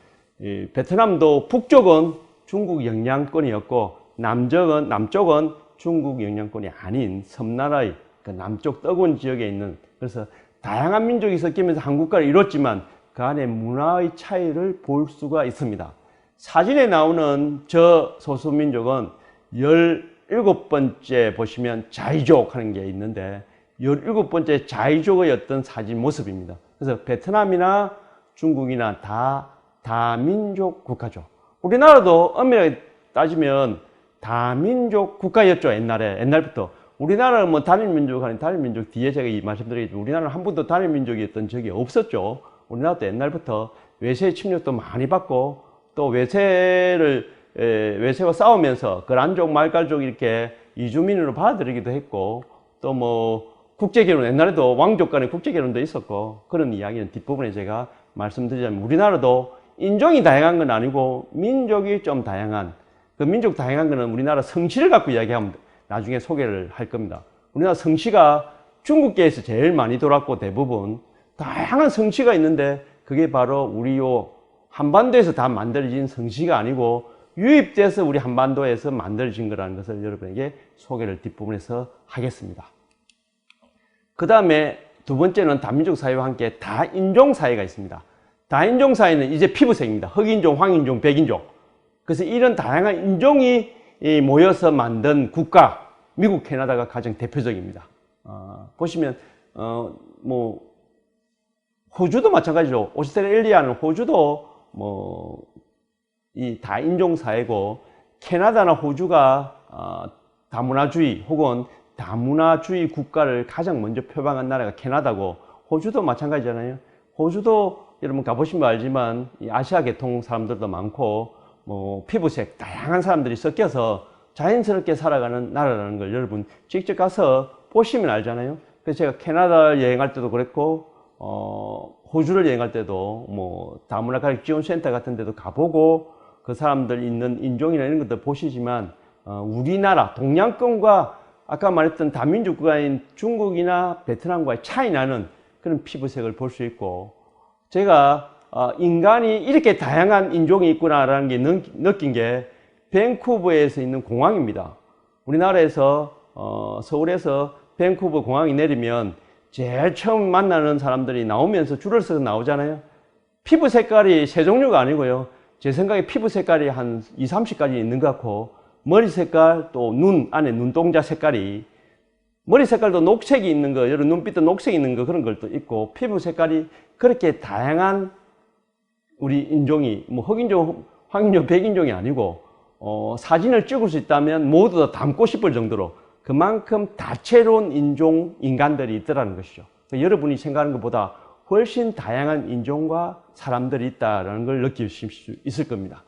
베트남도 북쪽은 중국 영향권이었고 남쪽은 중국 영향권이 아닌 섬나라의 그 남쪽 떠군 지역에 있는, 그래서 다양한 민족이 섞이면서 한국과를 이뤘지만 그 안에 문화의 차이를 볼 수가 있습니다. 사진에 나오는 저 소수민족은 17번째 보시면 자이족 하는 게 있는데 17번째 자이족의 어떤 사진 모습입니다. 그래서 베트남이나 중국이나 다 다민족 국가죠. 우리나라도 엄밀하게 따지면 다민족 국가였죠. 옛날부터. 우리나라는 뭐 단일민족 아닌 단일민족 뒤에 제가 말씀드리겠지만 우리나라는 한 번도 단일민족이었던 적이 없었죠. 우리나라도 옛날부터 외세의 침략도 많이 받고 또 외세와 싸우면서 거란족, 말갈족 이렇게 이주민으로 받아들이기도 했고 또 뭐 국제결혼, 옛날에도 왕족 간의 국제결혼도 있었고 그런 이야기는 뒷부분에 제가 말씀드리자면 우리나라도 인종이 다양한 건 아니고 민족이 좀 다양한, 그 민족 다양한 거는 우리나라 성씨를 갖고 이야기하면 나중에 소개를 할 겁니다. 우리나라 성씨가 중국계에서 제일 많이 돌았고 대부분 다양한 성씨가 있는데 그게 바로 우리 요 한반도에서 다 만들어진 성씨가 아니고 유입돼서 우리 한반도에서 만들어진 거라는 것을 여러분에게 소개를 뒷부분에서 하겠습니다. 그 다음에 두 번째는 다민족 사회와 함께 다인종 사회가 있습니다. 다인종 사회는 이제 피부색입니다. 흑인종, 황인종, 백인종. 그래서 이런 다양한 인종이 모여서 만든 국가, 미국, 캐나다가 가장 대표적입니다. 보시면 뭐 호주도 마찬가지로 오스트레일리아는 호주도 뭐 이 다인종 사회고 캐나다나 호주가 다문화주의 혹은 다문화주의 국가를 가장 먼저 표방한 나라가 캐나다고 호주도 마찬가지잖아요. 호주도 여러분 가보시면 알지만 이 아시아 계통 사람들도 많고 뭐 피부색 다양한 사람들이 섞여서 자연스럽게 살아가는 나라라는 걸 여러분 직접 가서 보시면 알잖아요. 그래서 제가 캐나다 여행할 때도 그랬고 호주를 여행할 때도 뭐 다문화 가족 지원 센터 같은 데도 가보고 그 사람들 있는 인종이나 이런 것들 보시지만 우리나라 동양권과 아까 말했던 다민족 국가인 중국이나 베트남과의 차이 나는 그런 피부색을 볼 수 있고, 제가 인간이 이렇게 다양한 인종이 있구나라는 게 느낀 게 밴쿠버에서 있는 공항입니다. 우리나라에서 서울에서 밴쿠버 공항에 내리면 제일 처음 만나는 사람들이 나오면서 줄을 서서 나오잖아요. 피부 색깔이 세 종류가 아니고요. 제 생각에 피부 색깔이 한 20, 30가지 있는 것 같고 머리 색깔 또 눈 안에 눈동자 색깔이 머리 색깔도 녹색이 있는 거, 여러분 눈빛도 녹색이 있는 거 그런 것도 있고 피부 색깔이 그렇게 다양한 우리 인종이 뭐 흑인종, 황인종, 백인종이 아니고 사진을 찍을 수 있다면 모두 다 담고 싶을 정도로 그만큼 다채로운 인간들이 있더라는 것이죠. 여러분이 생각하는 것보다 훨씬 다양한 인종과 사람들이 있다는 걸 느끼실 수 있을 겁니다.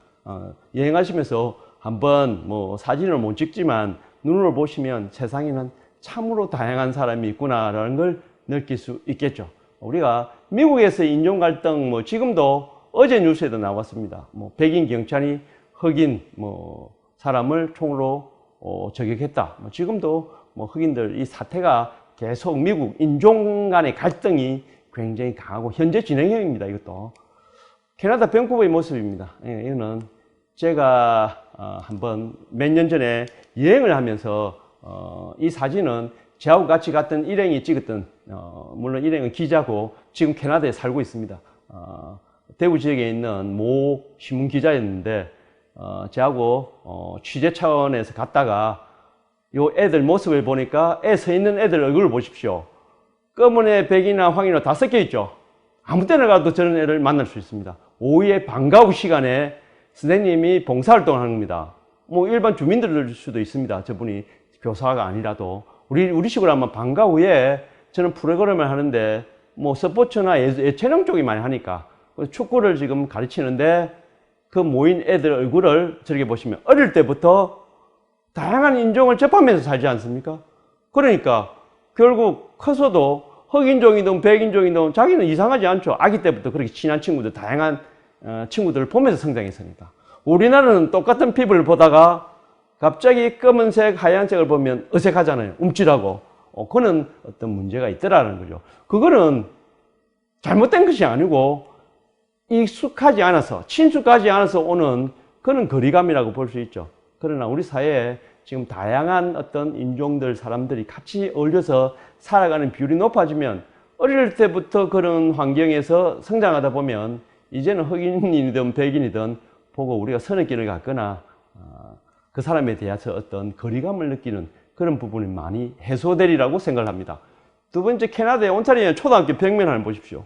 여행하시면서 한번 뭐 사진을 못 찍지만 눈으로 보시면 세상에는 참으로 다양한 사람이 있구나라는 걸 느낄 수 있겠죠. 우리가 미국에서 인종 갈등 뭐 지금도 어제 뉴스에도 나왔습니다. 뭐 백인 경찰이 흑인 뭐 사람을 총으로 저격했다. 뭐 지금도 뭐 흑인들 이 사태가 계속 미국 인종 간의 갈등이 굉장히 강하고 현재 진행형입니다. 이것도 캐나다 밴쿠버의 모습입니다. 예, 이거는 제가 한번 몇 년 전에 여행을 하면서 이 사진은 저하고 같이 갔던 일행이 찍었던 물론 일행은 기자고 지금 캐나다에 살고 있습니다. 대구 지역에 있는 모 신문 기자였는데 저하고 취재 차원에서 갔다가 요 애들 모습을 보니까 애 서 있는 애들 얼굴을 보십시오. 검은 애, 백이나 황이나 다 섞여 있죠. 아무 때나 가도 저런 애를 만날 수 있습니다. 오후에 방과 후 시간에 선생님이 봉사활동을 하는 겁니다. 뭐 일반 주민들일 수도 있습니다. 저분이 교사가 아니라도 우리식으로 하면 방과 후에 저는 프로그램을 하는데 뭐 스포츠나 예체능 쪽이 많이 하니까 축구를 지금 가르치는데 그 모인 애들 얼굴을 저렇게 보시면 어릴 때부터 다양한 인종을 접하면서 살지 않습니까? 그러니까 결국 커서도 흑인종이든 백인종이든 자기는 이상하지 않죠. 아기 때부터 그렇게 친한 친구들, 다양한 친구들을 보면서 성장했으니까. 우리나라는 똑같은 피부를 보다가 갑자기 검은색, 하얀색을 보면 어색하잖아요. 움찔하고. 그거는 어떤 문제가 있더라는 거죠. 그거는 잘못된 것이 아니고 익숙하지 않아서, 친숙하지 않아서 오는 그런 거리감이라고 볼 수 있죠. 그러나 우리 사회에 지금 다양한 어떤 인종들, 사람들이 같이 어울려서 살아가는 비율이 높아지면 어릴 때부터 그런 환경에서 성장하다 보면 이제는 흑인이든 백인이든 보고 우리가 선입견을 갖거나 그 사람에 대해서 어떤 거리감을 느끼는 그런 부분이 많이 해소되리라고 생각을 합니다. 두 번째, 캐나다의 온타리오 초등학교 벽면을 한번 보십시오.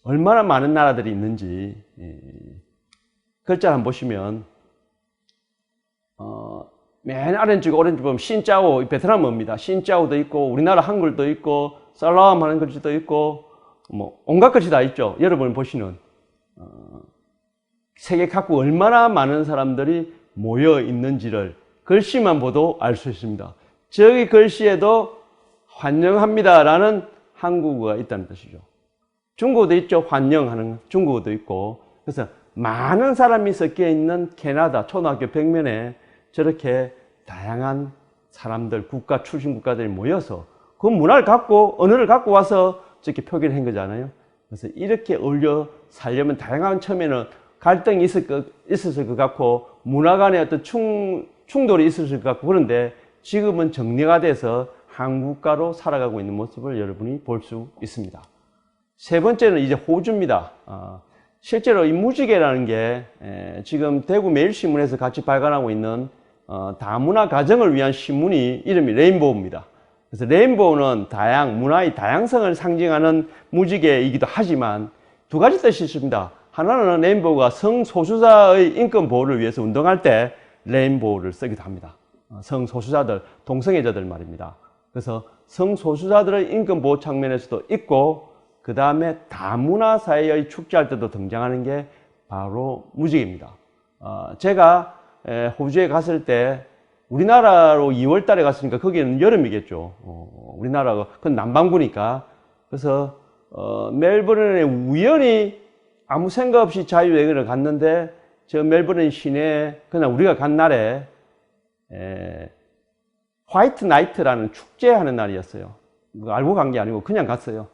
얼마나 많은 나라들이 있는지 글자를 한번 보시면 맨 아래쪽 오른쪽 보면 신짜오, 베트남어입니다. 신짜오도 있고 우리나라 한글도 있고 살람 하는 글씨도 있고 뭐 온갖 글씨 다 있죠. 여러분 보시는 세계 각국 얼마나 많은 사람들이 모여 있는지를 글씨만 보도 알 수 있습니다. 저기 글씨에도 환영합니다라는 한국어가 있다는 뜻이죠. 중국어도 있죠. 환영하는 중국어도 있고. 그래서 많은 사람이 섞여 있는 캐나다 초등학교 벽면에 저렇게 다양한 사람들, 국가, 출신 국가들이 모여서 그 문화를 갖고, 언어를 갖고 와서 저렇게 표기를 한 거잖아요. 그래서 이렇게 어울려 살려면 다양한 처음에는 갈등이 있었을 것 같고, 문화 간의 어떤 충돌이 있었을 것 같고, 그런데 지금은 정리가 돼서 한 국가로 살아가고 있는 모습을 여러분이 볼 수 있습니다. 세 번째는 이제 호주입니다. 실제로 이 무지개라는 게 지금 대구 매일신문에서 같이 발간하고 있는 다문화 가정을 위한 신문이 이름이 레인보우입니다. 그래서 레인보우는 문화의 다양성을 상징하는 무지개이기도 하지만 두 가지 뜻이 있습니다. 하나는 레인보우가 성소수자의 인권 보호를 위해서 운동할 때 레인보우를 쓰기도 합니다. 성소수자들, 동성애자들 말입니다. 그래서 성소수자들의 인권 보호 측면에서도 있고 그 다음에 다문화 사회의 축제할 때도 등장하는 게 바로 무지개입니다. 제가 호주에 갔을 때 우리나라로 2월 달에 갔으니까 거기는 여름이겠죠. 우리나라가 그건 남반구니까. 그래서 멜버른에 우연히 아무 생각 없이 자유여행을 갔는데 저 멜버른 시내에 그냥 우리가 간 날에 화이트 나이트라는 축제하는 날이었어요. 알고 간 게 아니고 그냥 갔어요.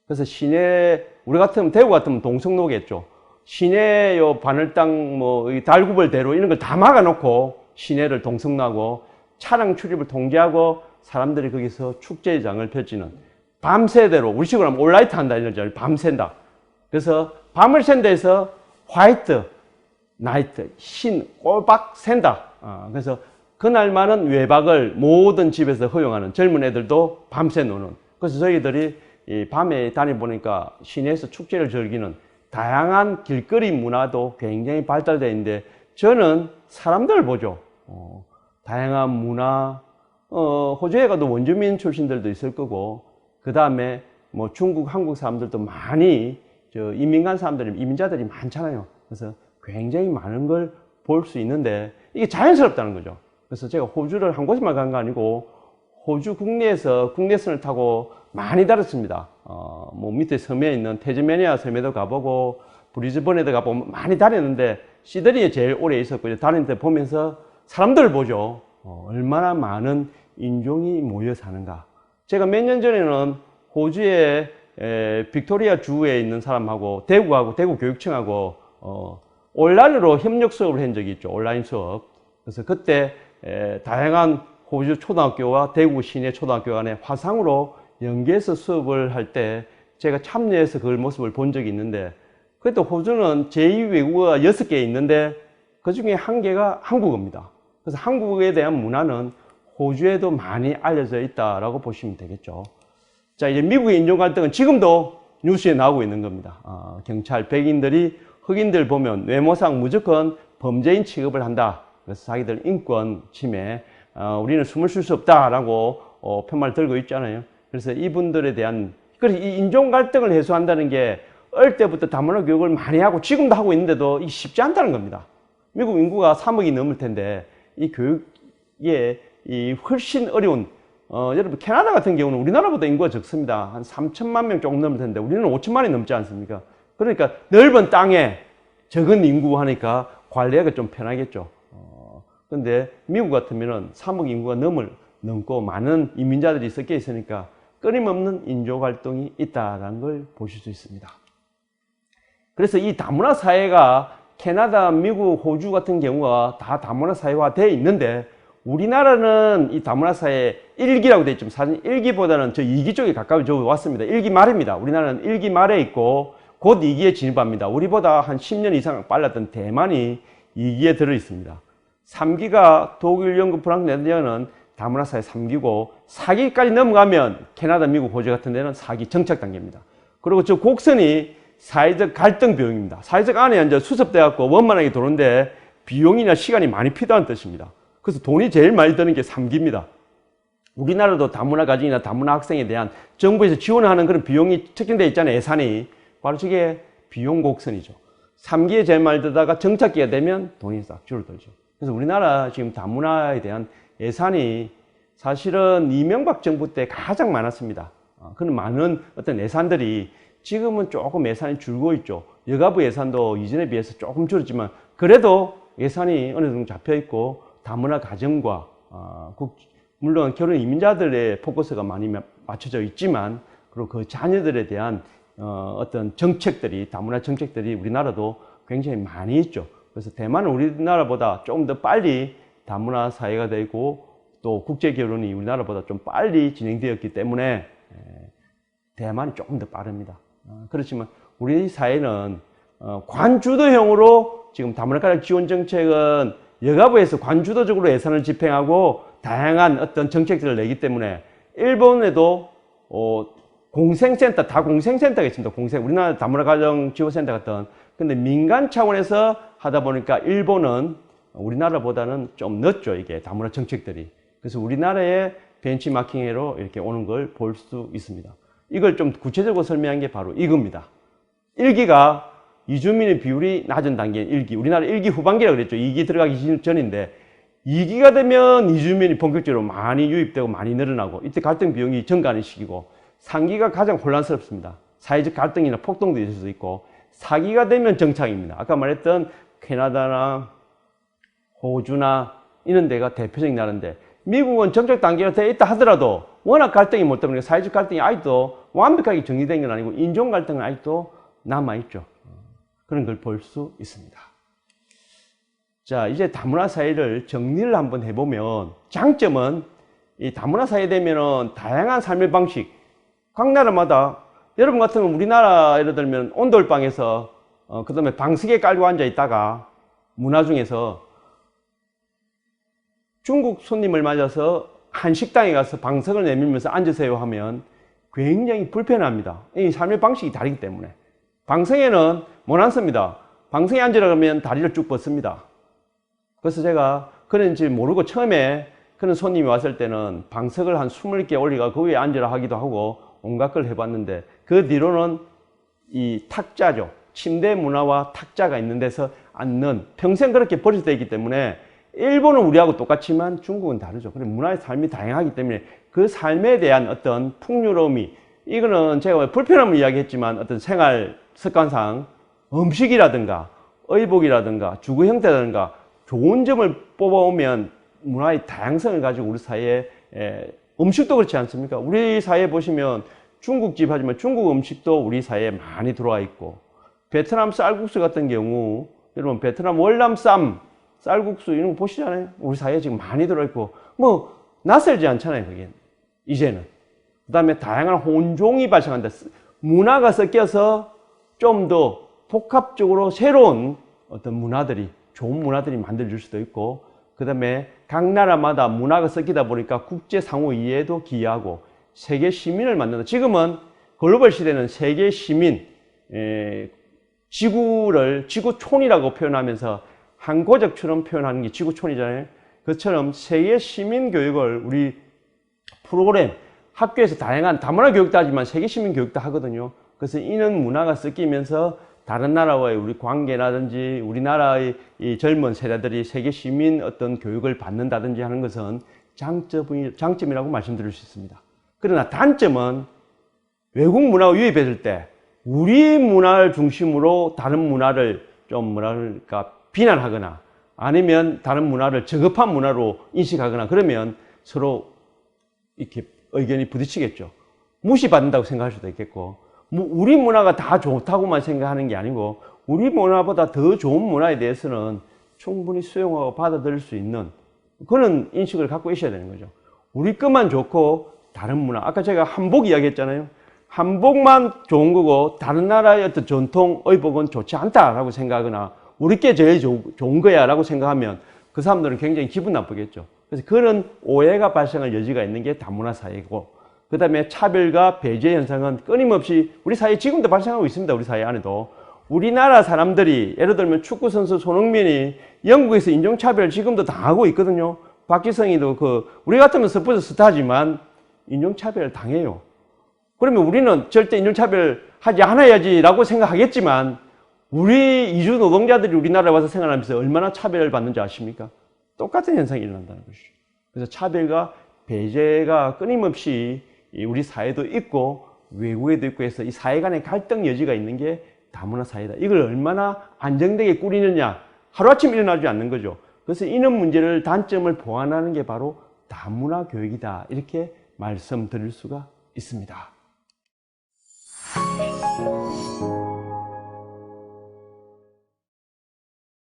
그래서 시내, 우리 같으면 대구 같으면 동성로겠죠. 시내 요 바늘땅 뭐 달구벌 대로 이런 걸 다 막아놓고 시내를 동성로하고 차량 출입을 통제하고 사람들이 거기서 축제장을 펼치는 밤새대로 우리식으로 하면 올라이트 한다 이런 줄 밤샌다. 그래서 밤을 샌 데서 화이트 나이트 흰 꼬박 샌다. 그래서 그날만은 외박을 모든 집에서 허용하는 젊은 애들도 밤새 노는. 그래서 저희들이 이 밤에 다녀보니까 시내에서 축제를 즐기는 다양한 길거리 문화도 굉장히 발달되어 있는데 저는 사람들을 보죠. 다양한 문화, 호주에 가도 원주민 출신들도 있을 거고 그 다음에 뭐 중국, 한국 사람들도 많이 이민 간 사람들이, 이민자들이 많잖아요. 그래서 굉장히 많은 걸 볼 수 있는데 이게 자연스럽다는 거죠. 그래서 제가 호주를 한 곳에만 간 거 아니고 호주 국내에서 국내선을 타고 많이 다녔습니다. 뭐 밑에 섬에 있는 태즈메니아 섬에도 가보고 브리즈번에도 가보고 많이 다녔는데 시드니에 제일 오래 있었고 다니는데 보면서 사람들을 보죠. 얼마나 많은 인종이 모여 사는가. 제가 몇 년 전에는 호주의 빅토리아 주에 있는 사람하고 대구하고 대구 교육청하고 온라인으로 협력 수업을 한 적이 있죠. 온라인 수업. 그래서 그때 다양한 호주 초등학교와 대구 시내 초등학교 간의 화상으로 연계해서 수업을 할 때 제가 참여해서 그 모습을 본 적이 있는데 그때 호주는 제2외국어가 6개 있는데 그 중에 한 개가 한국어입니다. 그래서 한국에 대한 문화는 호주에도 많이 알려져 있다라고 보시면 되겠죠. 자, 이제 미국의 인종 갈등은 지금도 뉴스에 나오고 있는 겁니다. 경찰, 백인들이 흑인들 보면 외모상 무조건 범죄인 취급을 한다. 그래서 자기들 인권 침해, 우리는 숨을 쉴 수 없다라고 편말 들고 있잖아요. 그래서 이분들에 대한, 그래서 이 인종 갈등을 해소한다는 게 어릴 때부터 다문화 교육을 많이 하고 지금도 하고 있는데도 이게 쉽지 않다는 겁니다. 미국 인구가 3억이 넘을 텐데 이 교육에 이 훨씬 어려운, 여러분 캐나다 같은 경우는 우리나라보다 인구가 적습니다. 한 3천만 명 조금 넘을 텐데 우리는 5천만이 넘지 않습니까? 그러니까 넓은 땅에 적은 인구 하니까 관리하기가 좀 편하겠죠. 근데 미국 같으면은 3억 인구가 넘고 많은 이민자들이 섞여 있으니까 끊임없는 인종 갈등이 있다는 걸 보실 수 있습니다. 그래서 이 다문화 사회가 캐나다, 미국, 호주 같은 경우가 다 다문화 사회화 되어 있는데 우리나라는 이 다문화 사회 1기라고 되어 있지만 사실 1기보다는 저 2기 쪽에 가까이 왔습니다. 1기 말입니다. 우리나라는 1기 말에 있고 곧 2기에 진입합니다. 우리보다 한 10년 이상 빨랐던 대만이 2기에 들어 있습니다. 3기가 독일, 영국, 프랑스, 네덜란드는 다문화 사회 3기고 4기까지 넘어가면 캐나다, 미국, 호주 같은 데는 4기 정착 단계입니다. 그리고 저 곡선이 사회적 갈등 비용입니다. 사회적 안에 이제 수습돼 갖고 원만하게 도는데 비용이나 시간이 많이 필요한 뜻입니다. 그래서 돈이 제일 많이 드는 게 3기입니다. 우리나라도 다문화 가정이나 다문화 학생에 대한 정부에서 지원하는 그런 비용이 책정되어 있잖아요. 예산이. 바로 저게 비용 곡선이죠. 3기에 제일 많이 들다가 정착기가 되면 돈이 싹 줄어들죠. 그래서 우리나라 지금 다문화에 대한 예산이 사실은 이명박 정부 때 가장 많았습니다. 그런 많은 어떤 예산들이 지금은 조금 예산이 줄고 있죠. 여가부 예산도 이전에 비해서 조금 줄었지만 그래도 예산이 어느 정도 잡혀 있고 다문화 가정과 물론 결혼 이민자들의 포커스가 많이 맞춰져 있지만 그리고 그 자녀들에 대한 어떤 정책들이 다문화 정책들이 우리나라도 굉장히 많이 있죠. 그래서 대만은 우리나라보다 조금 더 빨리 다문화 사회가 되고 또 국제 결혼이 우리나라보다 좀 빨리 진행되었기 때문에 대만이 조금 더 빠릅니다. 그렇지만 우리 사회는 관주도형으로 지금 다문화 가정 지원 정책은 여가부에서 관주도적으로 예산을 집행하고 다양한 어떤 정책들을 내기 때문에 일본에도 공생센터, 다 공생센터가 있습니다. 우리나라 다문화 가정 지원센터 같은. 근데 민간 차원에서 하다 보니까 일본은 우리나라보다는 좀 늦죠, 이게 다문화 정책들이. 그래서 우리나라의 벤치마킹으로 이렇게 오는 걸 볼 수 있습니다. 이걸 좀 구체적으로 설명한 게 바로 이겁니다. 1기가 이주민의 비율이 낮은 단계인 1기. 우리나라 1기 후반기라고 그랬죠. 2기 들어가기 전인데 2기가 되면 이주민이 본격적으로 많이 유입되고 많이 늘어나고 이때 갈등 비용이 증가하는 시기고 3기가 가장 혼란스럽습니다. 사회적 갈등이나 폭동도 있을 수 있고 4기가 되면 정착입니다. 아까 말했던 캐나다나 호주나 이런 데가 대표적인 나라인데 미국은 정착 단계가 되어 있다 하더라도 워낙 갈등이 못 때문에 사회적 갈등이 아직도 완벽하게 정리된 건 아니고 인종 갈등은 아직도 남아있죠. 그런 걸 볼 수 있습니다. 자, 이제 다문화 사회를 정리를 한번 해보면 장점은 이 다문화 사회 되면은 다양한 삶의 방식, 각 나라마다 여러분 같으면 우리나라 예를 들면 온돌방에서 그 다음에 방석에 깔고 앉아 있다가 문화 중에서 중국 손님을 맞아서 한 식당에 가서 방석을 내밀면서 앉으세요 하면 굉장히 불편합니다. 이 삶의 방식이 다르기 때문에. 방석에는 못 앉습니다. 방석에 앉으라 그러면 다리를 쭉 뻗습니다. 그래서 제가 그런지 모르고 처음에 그런 손님이 왔을 때는 방석을 한 20개 올리가 그 위에 앉으라 하기도 하고 온갖 걸 해봤는데 그 뒤로는 이 탁자죠. 침대 문화와 탁자가 있는 데서 앉는 평생 그렇게 버려져 있기 때문에 일본은 우리하고 똑같지만 중국은 다르죠. 그리고 문화의 삶이 다양하기 때문에 그 삶에 대한 어떤 풍요로움이 이거는 제가 불편함을 이야기했지만 어떤 생활 습관상 음식이라든가 의복이라든가 주거 형태라든가 좋은 점을 뽑아오면 문화의 다양성을 가지고 우리 사회에 음식도 그렇지 않습니까? 우리 사회에 보시면 중국집 하지만 중국 음식도 우리 사회에 많이 들어와 있고 베트남 쌀국수 같은 경우 여러분 베트남 월남쌈 쌀국수 이런 거 보시잖아요. 우리 사회에 지금 많이 들어있고 뭐 낯설지 않잖아요. 그게 이제는. 그 다음에 다양한 혼종이 발생한다. 문화가 섞여서 좀 더 복합적으로 새로운 어떤 문화들이 좋은 문화들이 만들어질 수도 있고, 그 다음에 각 나라마다 문화가 섞이다 보니까 국제 상호 이해에도 기여하고 세계 시민을 만든다. 지금은 글로벌 시대는 세계 시민, 지구를 지구촌이라고 표현하면서 한 고적처럼 표현하는 게 지구촌이잖아요. 그처럼 세계 시민 교육을 우리 프로그램 학교에서 다양한 다문화 교육도 하지만 세계 시민 교육도 하거든요. 그래서 이런 문화가 섞이면서 다른 나라와의 우리 관계라든지 우리나라의 이 젊은 세대들이 세계 시민 어떤 교육을 받는다든지 하는 것은 장점이라고 말씀드릴 수 있습니다. 그러나 단점은 외국 문화가 유입했을 때 우리 문화를 중심으로 다른 문화를 좀 뭐랄까 비난하거나 아니면 다른 문화를 저급한 문화로 인식하거나 그러면 서로 이렇게 의견이 부딪히겠죠. 무시받는다고 생각할 수도 있겠고, 우리 문화가 다 좋다고만 생각하는 게 아니고 우리 문화보다 더 좋은 문화에 대해서는 충분히 수용하고 받아들일 수 있는 그런 인식을 갖고 있어야 되는 거죠. 우리 것만 좋고 다른 문화, 아까 제가 한복 이야기했잖아요. 한복만 좋은 거고 다른 나라의 어떤 전통 의복은 좋지 않다라고 생각하거나 우리 게 제일 좋은 거야 라고 생각하면 그 사람들은 굉장히 기분 나쁘겠죠. 그래서 그런 오해가 발생할 여지가 있는 게 다문화 사회고, 그 다음에 차별과 배제 현상은 끊임없이 우리 사회에 지금도 발생하고 있습니다. 우리 사회 안에도. 우리나라 사람들이 예를 들면 축구선수 손흥민이 영국에서 인종차별 지금도 당하고 있거든요. 박지성이도 우리 같으면 스포츠 스타지만 인종차별을 당해요. 그러면 우리는 절대 인종차별 하지 않아야지라고 생각하겠지만 우리 이주 노동자들이 우리나라에 와서 생활하면서 얼마나 차별을 받는지 아십니까? 똑같은 현상이 일어난다는 것이죠. 그래서 차별과 배제가 끊임없이 우리 사회도 있고 외국에도 있고 해서 이 사회 간의 갈등 여지가 있는 게 다문화 사회다. 이걸 얼마나 안정되게 꾸리느냐, 하루아침 일어나지 않는 거죠. 그래서 이런 문제를 단점을 보완하는 게 바로 다문화 교육이다. 이렇게 말씀드릴 수가 있습니다.